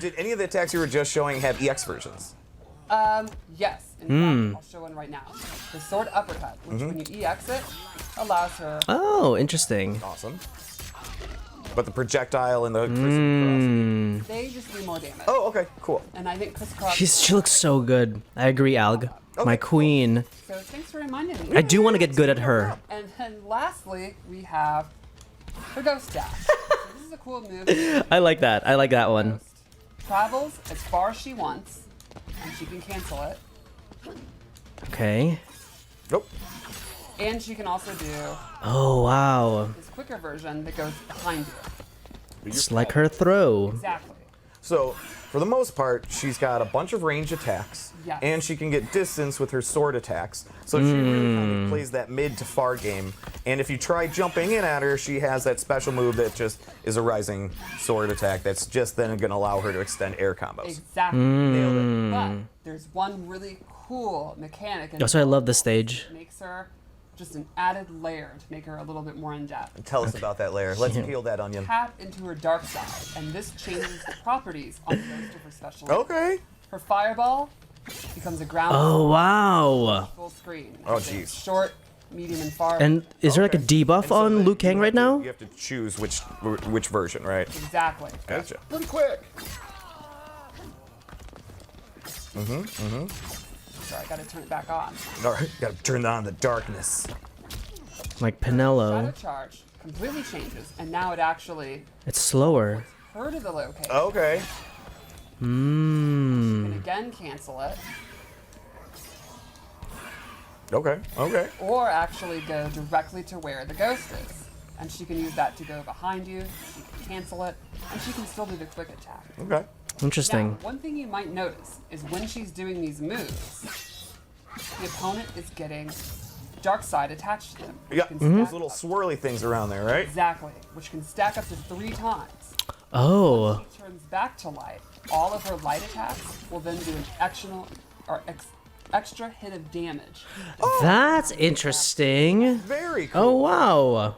did any of the attacks you were just showing have EX versions? Yes, in fact, I'll show one right now. The sword uppercut, which when you EX it, allows her. oh, interesting. Awesome. But the projectile and the crisscross. They just do more damage. Oh, okay, cool. And I think crisscross. She looks so good. I agree, Alg. My queen. So thanks for reminding me. I do want to get good at her. And then lastly, we have her ghost dash. So this is a cool move. I like that. I like that one. Ghost travels as far as she wants, and she can cancel it. Okay. Nope. And she can also do Oh, wow. this quicker version that goes behind you. It's like her throw. Exactly. So, for the most part, she's got a bunch of range attacks, Yes. and she can get distance with her sword attacks. So she really kind of plays that mid to far game. And if you try jumping in at her, she has that special move that just is a rising sword attack that's just then going to allow her to extend air combos. Exactly. Nailed it. But there's one really cool mechanic. In Also, I love this stage. Makes her just an added layer to make her a little bit more in depth. Tell us about that layer. Let's peel that onion. Tap into her dark side, and this changes the properties on most of her special. Okay. Her fireball becomes a ground. Oh wow. Full screen. Oh, It's a jeez. Short, medium, and far. And is there like a debuff And so on Liu Kang you right have to- now? You have to choose which version, right? Exactly. Gotcha. Pretty quick. Sorry, I gotta turn it back on. All right, gotta turn on the darkness. Like Shadow Pinello. charge completely changes, and now it actually It's slower. her to the location. Okay. And again, cancel it, Okay. Okay. or actually go directly to where the ghost is, and she can use that to go behind you. She can cancel it, and she can still do the quick attack. Okay. Interesting. Now, one thing you might notice is when she's doing these moves, the opponent is getting dark side attached to them. which Yeah. can Those stack little up- swirly things around there, right? Exactly, which can stack up to 3 times. Oh. She turns back to light. All of her light attacks will then do an extra hit of damage. That's interesting. Very cool. Oh wow.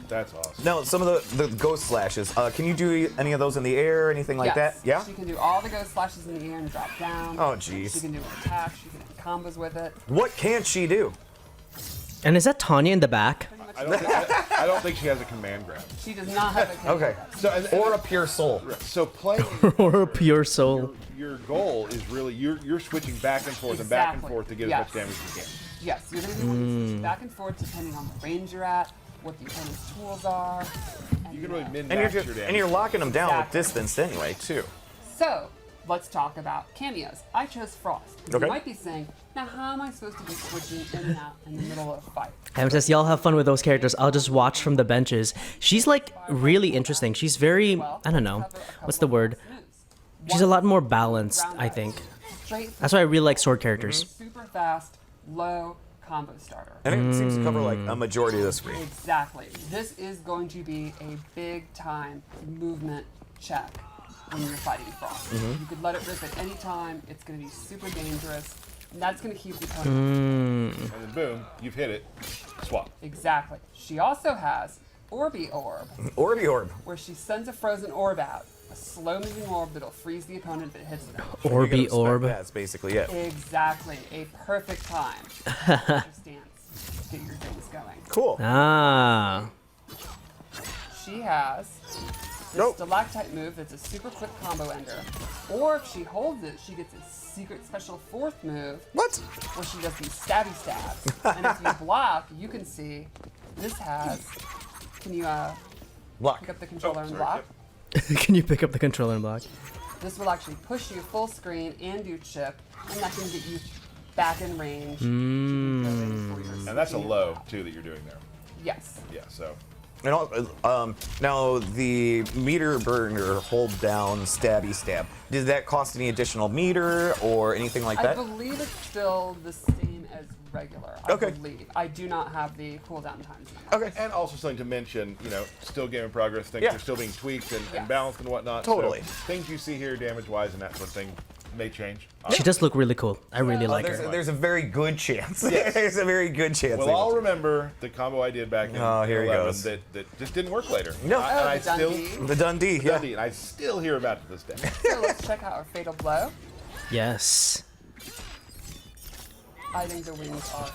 That's awesome. Now, some of the ghost slashes. Can you do any of those in the air, anything like Yes, that? Yeah. She can do all the ghost slashes in the air and drop down. Oh, jeez. She can do an attack. She can hit combos with it. What can't she do? And is that Tanya in the back? Pretty much I don't think she has a command grab. she does not have a Okay. So, Or a pure soul. so playing Or a pure soul. your goal is really you're switching back and forth and back and Exactly. forth to get Yes. as much damage as you can. Yes, you're going to be wanting to switch back and forth depending on the range you're at, what the opponent's tools are. You can really min And max you're your damage. and you're locking them down Exactly. with distance anyway, too. So, let's talk about cameos. I chose Frost. Okay. You might be saying, now how am I supposed to be switching in and out in the middle of a fight? Ham says, y'all have fun with those characters. I'll just watch from the benches. She's like really interesting. She's very, Well, I don't know. cover a couple What's the of word? moves. She's a One, lot more balanced, round I out. think. Straight, That's why I really like sword characters. super fast, low combo starter. And it seems to cover like a majority of the screen. Exactly. This is going to be a big time movement check when you're fighting Frost. You could let it rip at any time. It's going to be super dangerous. And that's going to keep the opponent. And then boom, you've hit it. Swap. Exactly. She also has Orby Orb, Orby Orb. where she sends a frozen orb out. A slow moving orb that'll freeze the opponent if it hits them. Orby orb. That's basically it. Exactly. A perfect time. to stance. Get your things going. Cool. Ah. She has this Nope. stalactite move that's a super quick combo ender. Or if she holds it, she gets a secret special 4th move What? where she does these stabby stabs. And if you block, you can see this has. Can you Block. pick up the controller and sorry, block? Can you pick up the controller and block? This will actually push you full screen and do chip, and that can get you back in range. And that's a low too that you're doing there. Yes. Yeah. So And now the meter burner hold down stabby stab. Did that cost any additional meter or anything like I that? believe it's still the same as regular. Okay. I believe. I do not have the cooldown times. Okay. and also something to mention, still game in progress. Things Yeah. are still being tweaked and Yes. balanced and whatnot. Totally. So things you see here, damage wise and that sort of thing, may change. She does look really cool. I really like there's, her. there's a very good chance. there's a very good chance. We'll they all will. remember the combo I did back in Oh, here he 11 goes. that just didn't work later. No. and I the still Dundee. The Dundee. Yeah. Dundee, and I still hear about it to this day. So let's check out our fatal blow. Yes. I think the wings are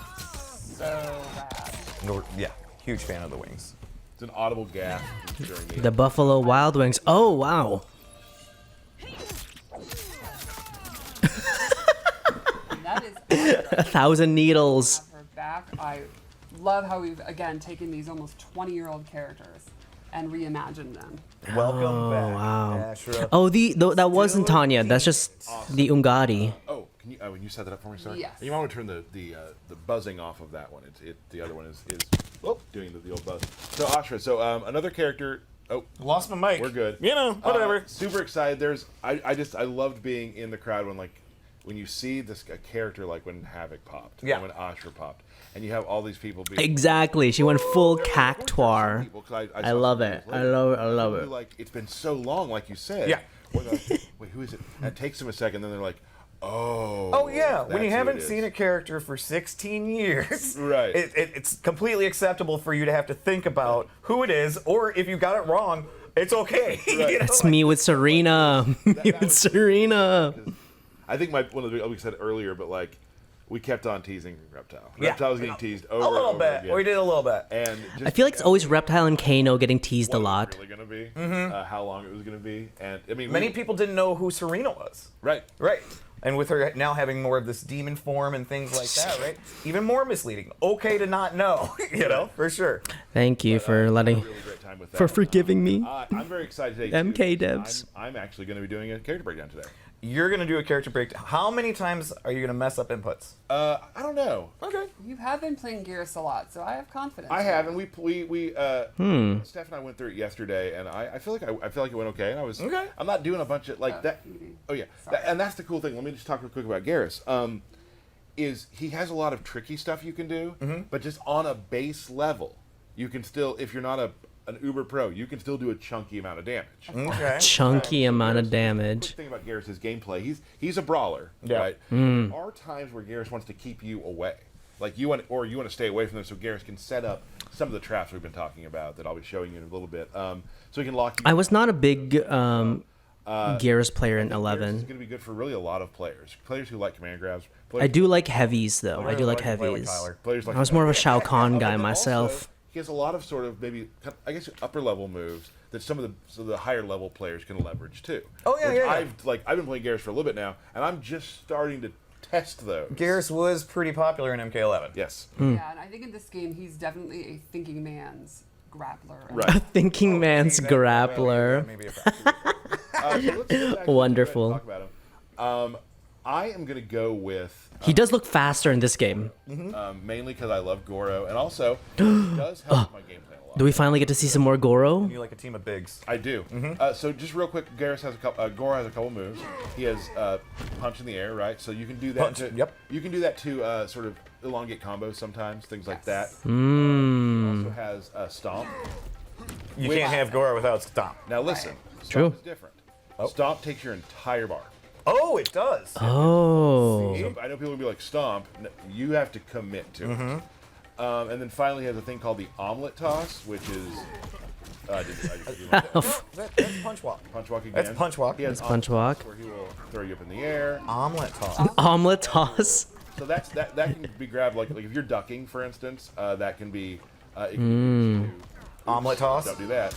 so rad. Yeah. Huge fan of the wings. It's an audible gasp during the The Buffalo Wild Wings. Oh, wow. And that is Ashrah. 1,000 needles. Have her back. I love how we've again taken these almost 20-year-old characters and reimagined them. Welcome back, wow. Ashrah. Oh, that wasn't Tanya. That's just the Ungari. Oh, can you? Oh, you set that up for me, sorry. Yes. You might want to turn the buzzing off of that one. The other one is doing the old buzz. So Ashrah. So another character. Oh, Lost my mic. we're good. You know, whatever. Super excited. I loved being in the crowd when you see a character like when Havoc popped. Yeah. And when Ashrah popped, and you have all these people being. Exactly. She went full cactuar. People, 'cause I saw love some it. videos I later. love it. I love People it. who, it's been so long, like you said. Yeah. Where they're like, wait, who is it? And it takes them a second, then they're like, Oh yeah, when you that's who haven't it seen is. a character for 16 years, Right. it's completely acceptable for you to have to think about who it is, or if you got it wrong, it's okay. You know, It's me with Serena. Me with was- Serena. I think one of the we said earlier, but like we kept on teasing Reptile. Yeah. Reptile was getting teased over a little and over bit. again. We did a little bit. And just I feel like it's always Reptile and Kano getting teased a what lot. it was really going to be, how long it was going to be, and I mean Many people didn't know who Serena was. right. Right. And with her now having more of this demon form and things like that, right? Even more misleading. Okay to not know, you know, for sure. Thank you for letting, Really great time with that. for forgiving me. I'm very excited today. MK too. devs. I'm actually going to be doing a character breakdown today. You're going to do a character breakdown. How many times are you going to mess up inputs? I don't know. Okay. You have been playing Geras a lot, so I have confidence. I have, and we Steph and I went through it yesterday, and I feel like I feel like it went okay, and I was Okay. I'm not doing a bunch of like that. Evie. Oh yeah, Sorry. and that's the cool thing. Let me just talk real quick about Geras. Is he has a lot of tricky stuff you can do, but just on a base level, you can still, if you're not an uber pro, you can still do a chunky amount of damage. Okay. Chunky amount of Quick damage. thing about Geras' gameplay, he's a brawler, Yeah. right? There are times where Geras wants to keep you away, like you want to stay away from them, so Geras can set up some of the traps we've been talking about that I'll be showing you in a little bit. So he can lock you. I was not a big Geras player in Geras is 11. going to be good for really a lot of players who like command grabs. I do like heavies though. I do like Play with heavies. Tyler. Players like I was more of a Shao Kahn But guy then myself. also, he has a lot of sort of maybe, I guess, upper level moves that some of the higher level players can leverage too. Oh, yeah, Which yeah, yeah. I've been playing Geras for a little bit now, and I'm just starting to test those. Geras was pretty popular in MK11. Yes. Yeah, and I think in this game he's definitely a thinking man's grappler. Right. A thinking man's grappler. Maybe a factor. So let's actually go ahead and Wonderful. talk about him. I am going to go with He does look faster in this game. mainly because I love Goro, and also it does help my gameplay a lot. Do we finally get to see some more Goro? You like a team of bigs. I do. So just real quick, Goro has a couple moves. He has punch in the air, right? So you can do that. Punch, yep. You can do that to sort of elongate combos sometimes, things like that. Yes. He also has stomp. You can't have Goro without Stomp. Now listen, stomp True. is different. Stomp takes your entire bar. Oh, it does. Oh. So I know people will be like, stomp. You have to commit to it. And then finally, he has a thing called the omelet toss, which is. I just give you one. That's punch walk. Punch walk again. That's punch walk. He has That's punch omelet toss walk. where he will throw you up in the air. Omelet toss. Omelet toss. So that can be grabbed like if you're ducking, for instance. That can be. It can be Omelet toss. Don't do that.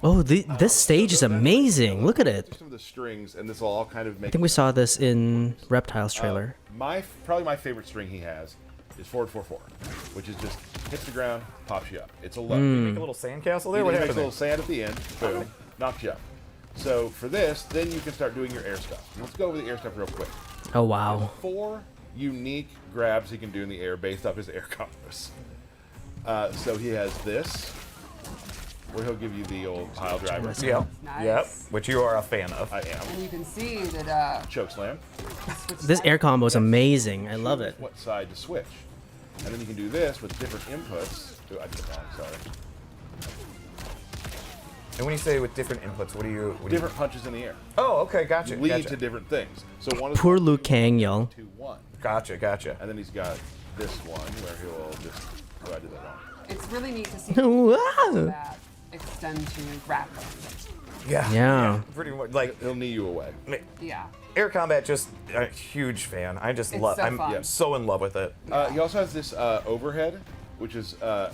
Oh, this stage is amazing. Look at it. Just some of the strings, and this will all kind of make. I think we saw this in Reptile's trailer. Probably my favorite string he has is forward 4-4, which is just hits the ground, pops you up. It's a low. Make a little sandcastle there. He What makes a happened little there? sand at the end, boom, knocks you up. So for this, then you can start doing your air stuff. Let's go over the air stuff real quick. Oh wow. 4 unique grabs he can do in the air based off his air combos. So he has this, where he'll give you the old pile driver. Yep. Nice. Yep. Which you are a fan of. I am. And you can see that Choke slam. This air combo is amazing. I love it. What side to switch. And then you can do this with different inputs. Oh, I did it wrong, sorry. And when you say with different inputs, what do you? Different punches in the air. Oh, okay, gotcha. Lead gotcha. to different things. So one is Poor Liu Kang, y'all. 2-1. Gotcha. And then he's got this one where he'll just. Oh, I did that wrong. it's really neat to see Wow. that extend to grappling. Yeah. Pretty much like He'll knee you away. Yeah. air combat. Just a huge fan. I just It's love. so I'm fun. so in love with it. He also has this overhead, which is so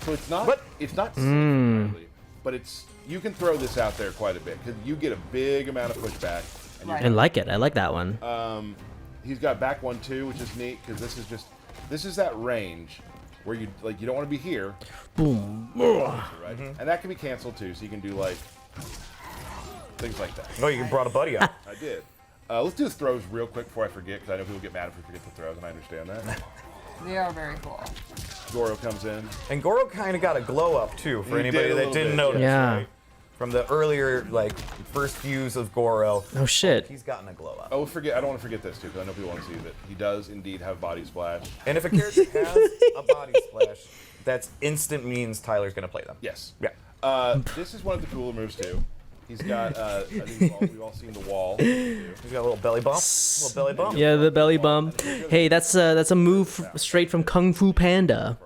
it's not What? it's not safe entirely, but it's you can throw this out there quite a bit because you get a big amount of pushback. And Right. I like it. I like that one. he's got back 1-2, which is neat because this is that range where you don't want to be here, Boom. right? And that can be canceled too, so you can do like things like that. Oh, you brought a buddy up. I did. Let's do the throws real quick before I forget, because I know people get mad if we forget the throws, and I understand that. They are very cool. Goro comes in. And Goro kind of got a glow up too for He anybody did a that little didn't bit, notice. yeah. Right? From the earlier first views of Goro, Oh shit. he's gotten a glow up. Oh, I don't want to forget this too, because I know people want to see that he does indeed have body splash. And if a character has a body splash, that's instant means Tyler's gonna play them. Yes. Yeah. This is one of the cooler moves too. He's got, I think we've all seen the wall. He's got a little belly bump. Yeah, the belly bump. Hey, that's a move straight from Kung Fu Panda,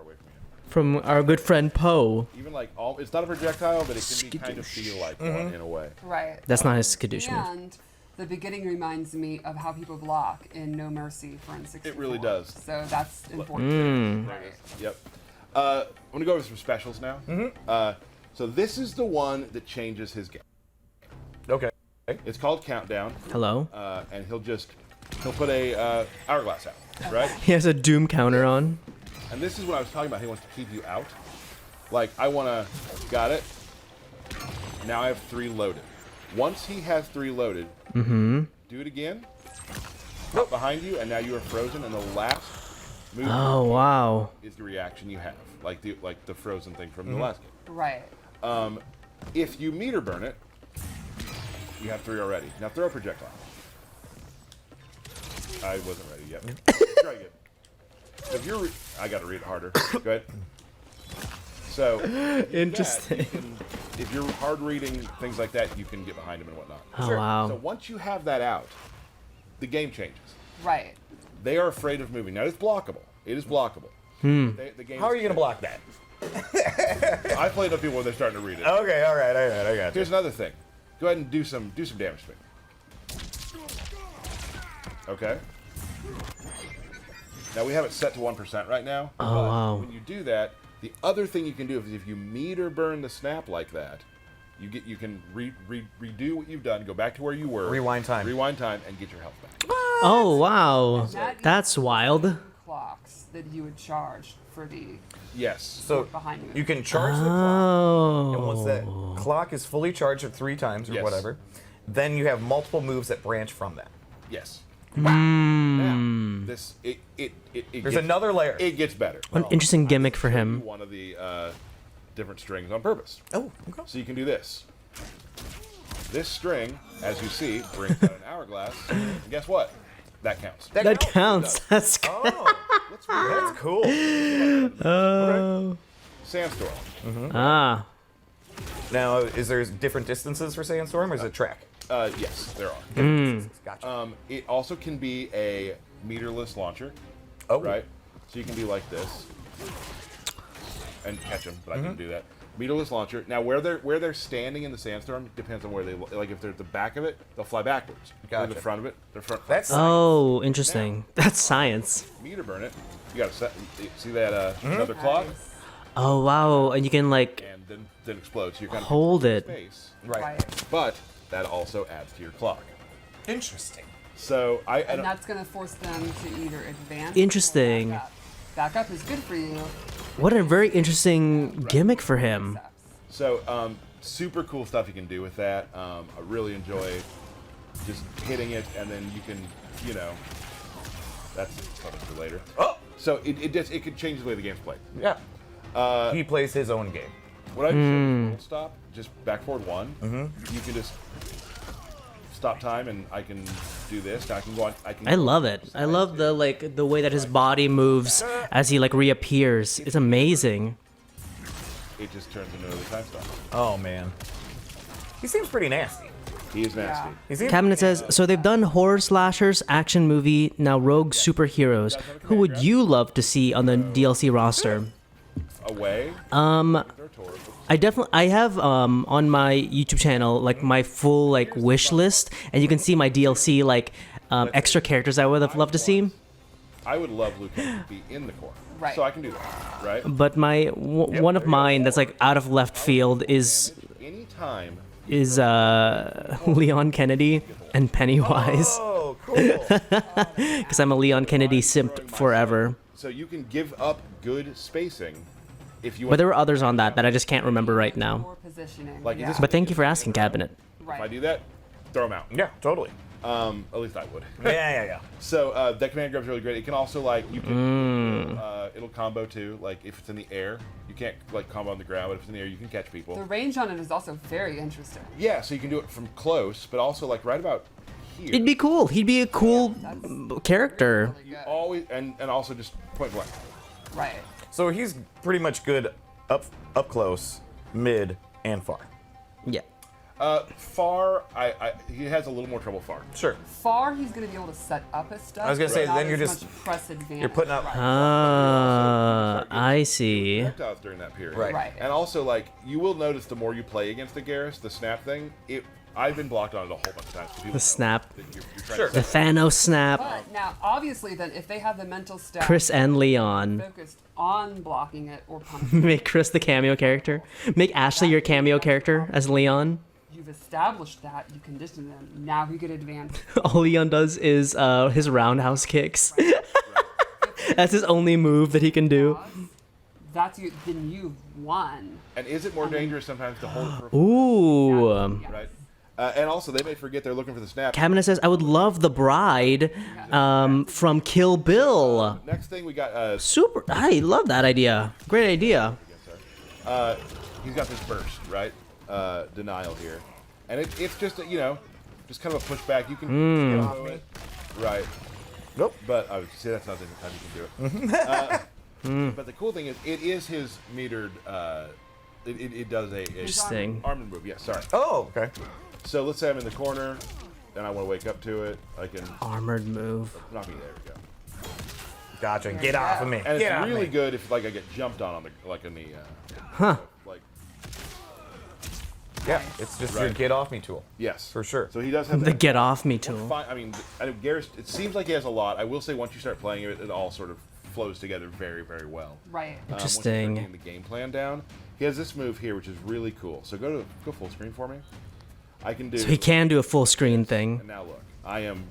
from our good friend Poe. Even like, it's not a projectile, but it can kind of feel like one in a way. Right. That's not his skadoosh move. And the beginning reminds me of how people block in No Mercy for N64. It really does. So that's important. Right. Yep. I'm gonna go over some specials now. So this is the one that changes his game. Okay. It's called Countdown. Hello. And he'll put a hourglass out, right? He has a doom counter on. And this is what I was talking about. He wants to keep you out. Like, got it. Now I have 3 loaded. Once he has 3 loaded, do it again. Up behind you, and now you are frozen. And the last move wow. is the reaction you have, like the frozen thing from the last game. Right. If you meter burn it, you have 3 already. Now throw a projectile. I wasn't ready yet. Try again. If you're, I got to read it harder. Go ahead. So, Interesting. If you're hard reading things like that, you can get behind him and whatnot. Oh wow. So once you have that out, the game changes. Right. They are afraid of moving. Now it's blockable. It is blockable. The game How are you gonna block that? I played with people when they're starting to read it. Okay, all right, I got you. Here's another thing. Go ahead and do some damage to me. Okay. Now we have it set to 1% right now. Oh, but wow. when you do that, the other thing you can do is if you meter burn the snap like that, you can redo what you've done, go back to where you were, Rewind time, and get your health back. Oh wow. That's wild. Clocks that you would charge for the Yes. So behind you can charge the clock, and once that clock is fully charged at 3 times or whatever, then you have multiple moves that branch from that. Yes. Now, this it There's gets, another layer. It gets better. An interesting gimmick for him. One of the different strings on purpose. Oh, okay. So you can do this. This string, as you see, brings out an hourglass. And guess what? That counts. That counts. That's Oh, that's cool. oh. Sandstorm. Ah. Now, is there different distances for Sandstorm, or is it track? Yes, there are. Gotcha. It also can be a meterless launcher. Oh. Right? So you can be like this and catch them, but I didn't do that. Meterless launcher. Now, where they're standing in the sandstorm depends on where they like. If they're at the back of it, they'll fly backwards. Gotcha. Or the front of it, they're front. That's Oh, interesting. That's science. Meter burn it. You gotta set. See that another clock, Oh wow, and you can like and then explode. So you're kind of hold it. space. right. But that also adds to your clock. Interesting. So And that's going to force them to either advance. Interesting. Or back up is good for you. What a very interesting gimmick for him. So, super cool stuff you can do with that. I really enjoy just hitting it, and then you can, that's something for later. Oh, So it could change the way the game's played. yeah. He plays his own game. What I just showed full stop, just back forward 1. You can just stop time, and I can do this. Now I can go on. I love it. I love the way that his body moves as he reappears. It's amazing. It just turns into another time stop. Oh man, he seems pretty nasty. He is nasty. He seems Cabinet says, so they've done horror slashers, action movie, now rogue superheroes. Who would you love to see on the DLC roster? Away. I have on my YouTube channel my full wish list, and you can see my DLC extra characters I would have loved to see. I would love Luke to be in the core. Right. So I can do that, right? But one of mine that's out of left field is Anytime. Leon Kennedy and Pennywise, Oh, cool. because I'm a Leon Kennedy simp forever. So you can give up good spacing if you want. But there were others on that I just can't remember right now. More positioning. Like, is this- But thank you for asking, Cabinet. If I Right. do that, throw them out. Yeah, totally. At least I would. Yeah. So that command grab's really great. It can also you can it'll combo too. Like if it's in the air, you can't combo on the ground, but if it's in the air, you can catch people. The range on it is also very interesting. Yeah, so you can do it from close, but also right about here. It'd be cool. He'd be a cool character. Really good. Always and also just point blank. Right. So he's pretty much good up close, mid, and far. Yeah. Far, he has a little more trouble far. Sure. Far, he's going to be able to set up his stuff. I was gonna say, not then you're as just- much press advantage. You're putting up. I see. Projectiles during that period. Right. And also, like, you will notice the more you play against the Geras, the snap thing, I've been blocked on it a whole bunch of times. People know snap. that you're trying Sure. to The Thanos snap. But now, obviously, then if they have the mental stat Chris and Leon. focused on blocking it or punishing, Make Chris the cameo character. Make Ashley your cameo character as Leon. you've established that, you condition them. Now he could advance. All Leon does is his roundhouse kicks. That's his only move that he can do. That's you. Then you've won. And is it more dangerous sometimes to hold it for a Ooh. Yeah. right? And also, they may forget they're looking for the snap. Cabinet says, I would love the bride from Kill Bill. Next thing we got, Super. I love that idea. Great idea. he's got this burst, right? Denial here. And it's just, just kind of a pushback. You can get off of it. Right. Nope. But I would say that's not the time you can do it. But the cool thing is, it is his metered, it does a Interesting. armor move. Yeah, sorry. Oh, okay. So let's say I'm in the corner, and I want to wake up to it. I can Armored move. knock me. There we go. Gotcha. Get off of me. And Get it's off really me. good if I get jumped on the in the like Yeah, it's just your Right. get off me tool. yes For sure. So he does have The that. get off me tool. I mean, Geras. It seems like he has a lot. I will say once you start playing it, it all sort of flows together very, very well. Right. Once you start Interesting. getting the game plan down, he has this move here, which is really cool. So go full screen for me. I can do. So he can do a full screen thing. And now look, I am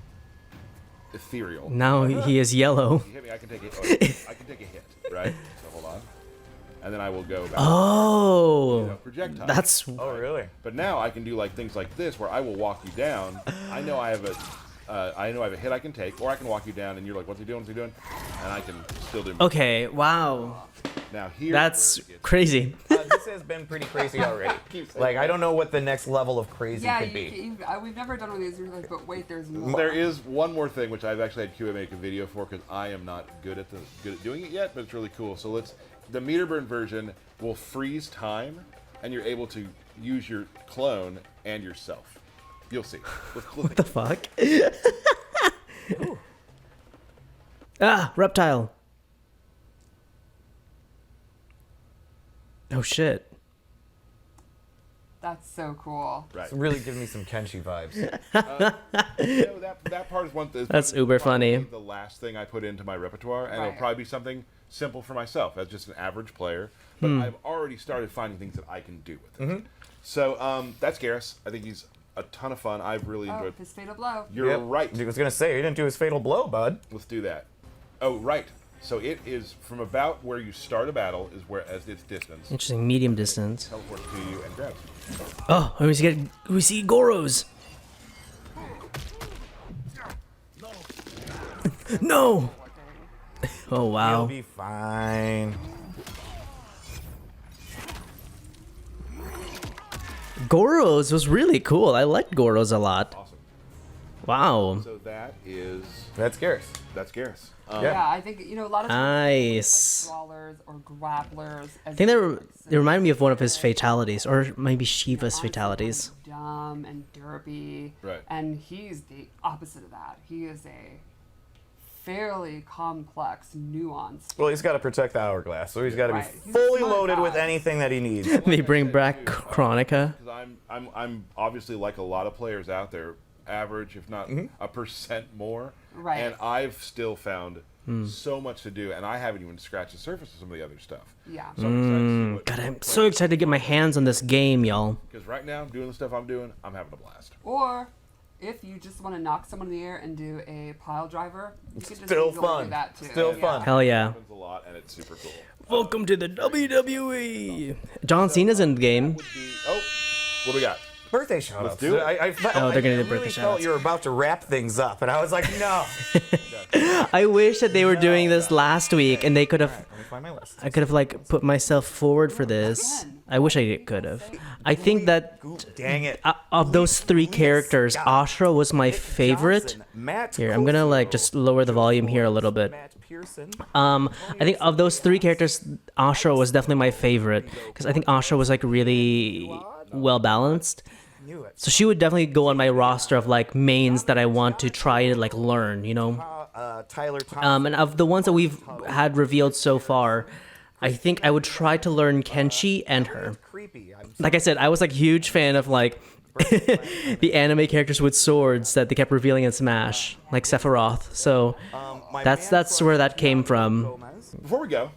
ethereal. Now he is yellow. You hit me, I can take it. I can take a hit, right? So hold on, and then I will go back. Oh. Projectile. That's Oh, really? But now I can do like things like this, where I will walk you down. I know I have a hit I can take, or I can walk you down, and you're like, "What's he doing? What's he doing?" And I can still do. okay. Wow. Now here. That's crazy. This has been pretty crazy already. Like, I don't know what the next level of crazy Yeah, could be. we've never done one of these. You're like, but wait, there's more. There is one more thing which I've actually had QA make a video for because I am not good at doing it yet, but it's really cool. So the meter burn version will freeze time, and you're able to use your clone and yourself. You'll see. What the fuck? Ah, reptile. Oh shit. That's so cool. Right. It's really giving me some Kenshi vibes. That part is one thing. That's uber funny. The last thing I put into my repertoire, and it'll Right. probably be something simple for myself as just an average player. But I've already started finding things that I can do with it. So that's Geras. I think he's a ton of fun. I've really Oh, enjoyed. his fatal blow. You're Yep. right. I was gonna say, you didn't do his fatal blow, bud. Let's do that. Oh, right. So it is from about where you start a battle is where as its distance Interesting. Medium distance. teleports to you and grabs you. Oh, we see Goros. No. Oh wow. You'll be fine. Goros was really cool. I liked Goros a lot. Awesome. Wow. So That's Geras. that's Geras. Yeah, I think a lot of Nice. like brawlers or grapplers. I think they remind me of one of his fatalities, or maybe Shiva's fatalities. Dumb and derpy. Right. And he's the opposite of that. He is a fairly complex, nuanced. Well, he's got to protect the hourglass, so he's got to Right. be He's a fully smart loaded with guy. anything that he needs. They bring back Chronica. Because I'm obviously like a lot of players out there, average if not a percent more. Right. And I've still found so much to do, and I haven't even scratched the surface of some of the other stuff. Yeah. So I'm excited to see what. God, I'm so excited to get my hands on this game, y'all. Because right now, doing the stuff I'm doing, I'm having a blast. Or if you just want to knock someone in the air and do a pile driver, you can just Still easily fun. do that too. Still Yeah. fun. Hell yeah. Happens a lot, and it's super cool. Welcome to the WWE. John Cena's in the game. Oh, what do we got? Birthday shout Let's do it. Oh, they're gonna do I birthday really shout-outs. felt you were about to wrap things up, and I was like, no. I wish that they were doing this last week, and they could have. Let me find my list. I could have like put myself forward for this. I wish I could have. I think that Dang it. of those three characters, Ashrah was my favorite. Here, I'm gonna like just lower the volume here a little bit. I think of those three characters, Ashrah was definitely my favorite because I think Ashrah was like really well balanced. knew it. So she would definitely go on my roster of like mains that I want to try to like learn, you know. Tyler Thompson. And of the ones that we've had revealed so far, I think I would try to learn Kenshi and her. Creepy. Like I said, I was like huge fan of like the anime characters with swords that they kept revealing in Smash, like Sephiroth. So that's where that came from. Before we go,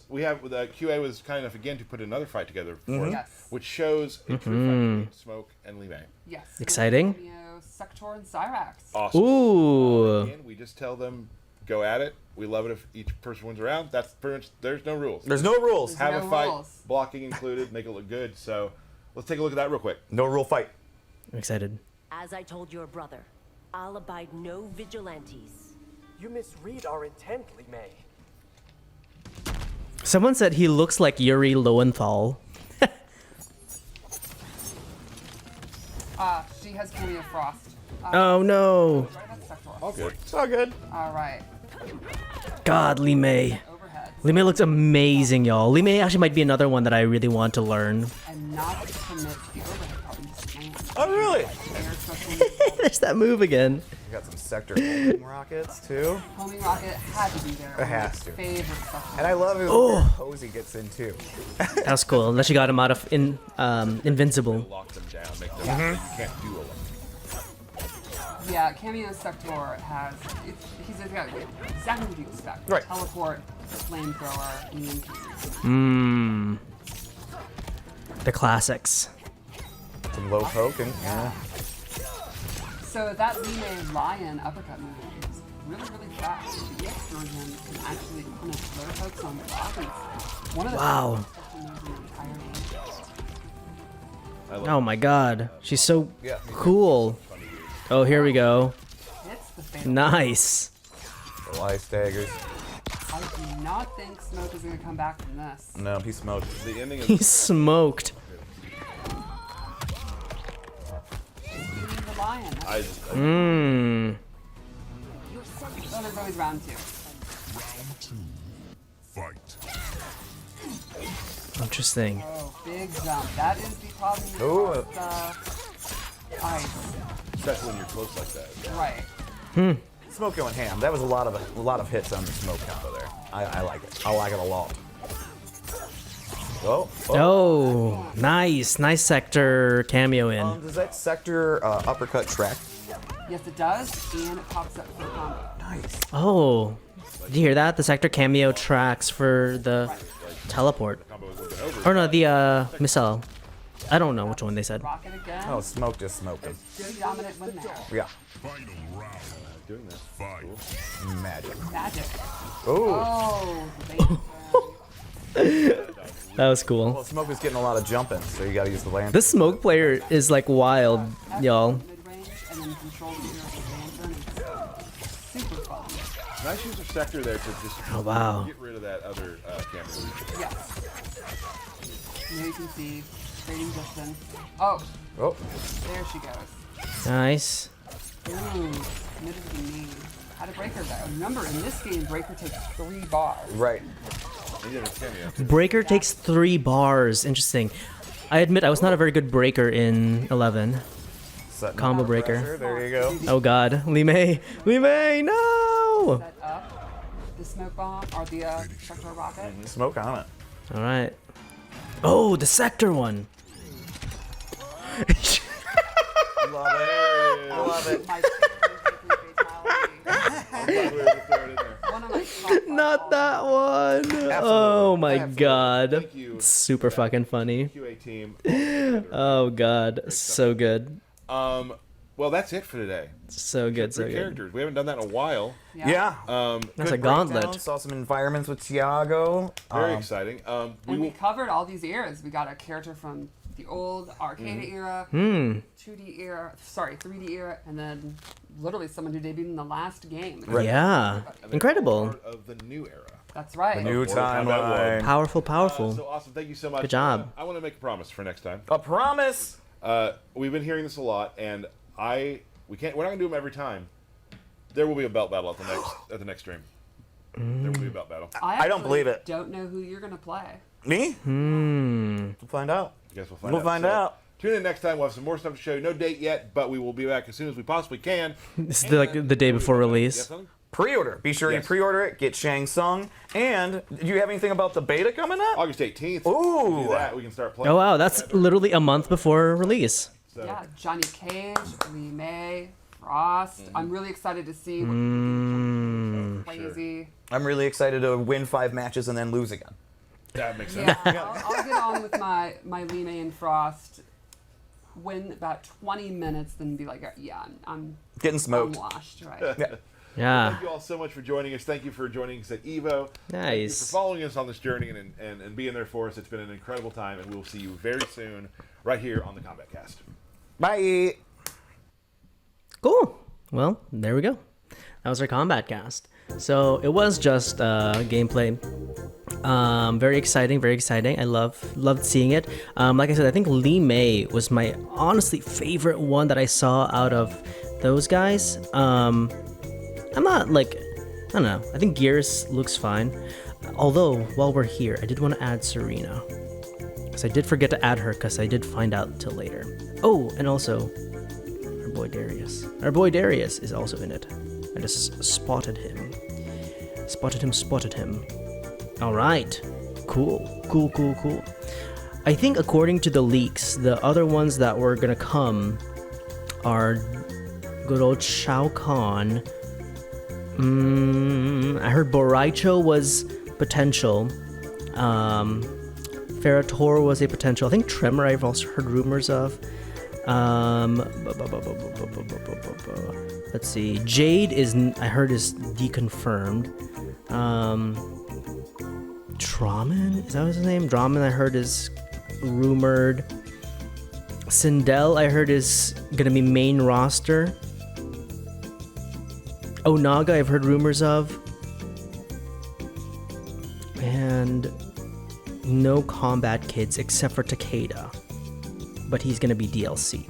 we have QA was kind enough again to put another fight together for us, Yes. which shows a true fight between Smoke and Lee May. Yes. Exciting. Cameo, Sector and Cyrax. Awesome. Ooh. Again, we just tell them go at it. We love it if each person wins around. That's pretty much. There's no rules. There's no rules. Have no a fight, rules. blocking included, make it look good. So let's take a look at that real quick. No rule fight. I'm excited. As I told your brother, I'll abide no vigilantes. You misread our intent, Li Mei. Someone said he looks like Yuri Lowenthal. She has Cameo Frost. Oh no. Right, that's Sector. All good. It's all good. All right. God, Lee May. Overhead. Lee May looks amazing, y'all. Lee May actually might be another one that I really want to learn. And not to commit to the overhead, probably just land. Oh, really? Air special There's that move again. We got some sector homing rockets too. Homing rocket had to be there. It has to. Favorite stuff. And I love it. Oh. Posey gets in too. That was cool. Unless you got him out of Invincible. Lock them down. Make them so you can't do a lot. Yeah, Cameo Sector has. He's got exactly what you expect. Right. Teleport, flamethrower, EMP. Mmm. The classics. Some low poke and yeah. So that Li Mei Lion uppercut move is really, really fast. The EX version can actually punish low pokes on the block. And it's one of the Wow. fastest special moves in the entire game. Oh my god. She's so Yeah. cool. Oh, here we go. Hits the fatal. Nice. The ice daggers. I do not think Smoke is going to come back from this. No, he smoked. The ending of He's smoked. The Lion. I just, Mmm. Oh, there's always round two. Round 2. Fight. Interesting. Oh, big jump. That is the problem with Ooh. ice. especially when you're close like that. Right. Smoke going ham. That was a lot of hits on the smoke combo there. I like it. I like it a lot. Oh. Oh, nice. Nice sector cameo in. Does that sector uppercut track? Yes, it does, and it pops up for combo. Nice. Oh. Did you hear that? The sector cameo tracks for the teleport. Or no, the missile. I don't know which one they said. Rocket again. Oh, smoke just smoked him. Good dominant win there. Yeah. Final round. Doing that. Fight. Magic. Magic. Oh. Oh, the That was cool. Well, smoke is getting a lot of jumping, so you gotta use the lantern. This smoke player is like wild, y'all. mid-range and then control the ear of the lantern. It's super fun. Nice use of sector there to just Oh, wow. get rid of that other camera. Yes. Here you can see trading distance. Oh, Oh. there she goes. Nice. Ooh, committed to the knee. How to breaker though. Remember, in this game, breaker takes 3 bars. Right. Yeah, it's cameo. Breaker takes 3 bars. Interesting. I admit I was not a very good breaker in 11. Setting Combo up breaker. pressure. There you go. Oh god. Li Mei! Li Mei, no! Set up the smoke bomb or the sector rocket. Smoke on it. Alright. Oh, the sector one. Love it. Love it. My fatality. One of my top Not that one. Oh my god. Thank you. Super fucking funny. QA team. Oh god. So good. Well, that's it for today. So good, so Three good. characters. We haven't done that in a while. Yeah. That's Good a gauntlet. breakdown. Saw some environments with Tiago. Very exciting. And we covered all these eras. We got a character from the old arcade era, 2D era, sorry, 3D era, and then literally someone who debuted in the last game. Yeah. Incredible. Part of the new era. That's right. New Mortal Kombat timeline. one. Powerful, powerful. So awesome. Thank you so much. Good job. I want to make a promise for next time. A promise. We've been hearing this a lot, and we're not gonna do them every time. There will be a belt battle at the next stream. There will be a belt battle. I don't believe it. Don't know who you're gonna play. Me? Hmm. We'll find out. I guess we'll find We'll out. find So, out. Tune in next time. We'll have some more stuff to show you. No date yet, but we will be back as soon as we possibly can. This is the day before release. Pre-order. Be sure you pre-order it. Get Shang Tsung. And do you have anything about the beta coming up? August 18th. Ooh. We do that. We can start playing. Oh wow, that's literally a month before release. So. Yeah, Johnny Cage, Lee May, Frost. I'm really excited to see what crazy. I'm really excited to win 5 matches and then lose again. That makes sense. Yeah, I'll get on with my Lee May and Frost. Win about 20 minutes, then be like, yeah, I'm getting smoked. I'm washed, right? Yeah. Thank you all so much for joining us. Thank you for joining us at EVO. Nice. Thank you for following us on this journey and being there for us. It's been an incredible time, and we will see you very soon right here on the Kombat Cast. Bye. Cool. Well, there we go. That was our Kombat Cast. So it was just gameplay. Very exciting, very exciting. I loved seeing it. Like I said, I think Lee May was my honestly favorite one that I saw out of those guys. I'm not like, I don't know. I think Geras looks fine. Although, while we're here, I did want to add Serena. Because I did forget to add her because I did find out till later. Oh, and also, our boy Darius. Our boy Darius is also in it. I just spotted him. Spotted him. Alright. Cool. I think according to the leaks, the other ones that were gonna come are good old Shao Kahn. I heard Boraicho was potential. Ferrator was a potential. I think Tremor I've also heard rumors of. Let's see. Jade I heard is deconfirmed. Draman? Is that his name? Draman I heard is rumored. Sindel I heard is gonna be main roster. Onaga I've heard rumors of. And no Combat Kids except for Takeda. But he's gonna be DLC.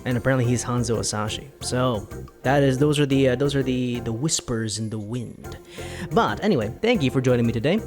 And apparently he's Hanzo Asashi. So those are the whispers in the wind. But anyway, thank you for joining me today.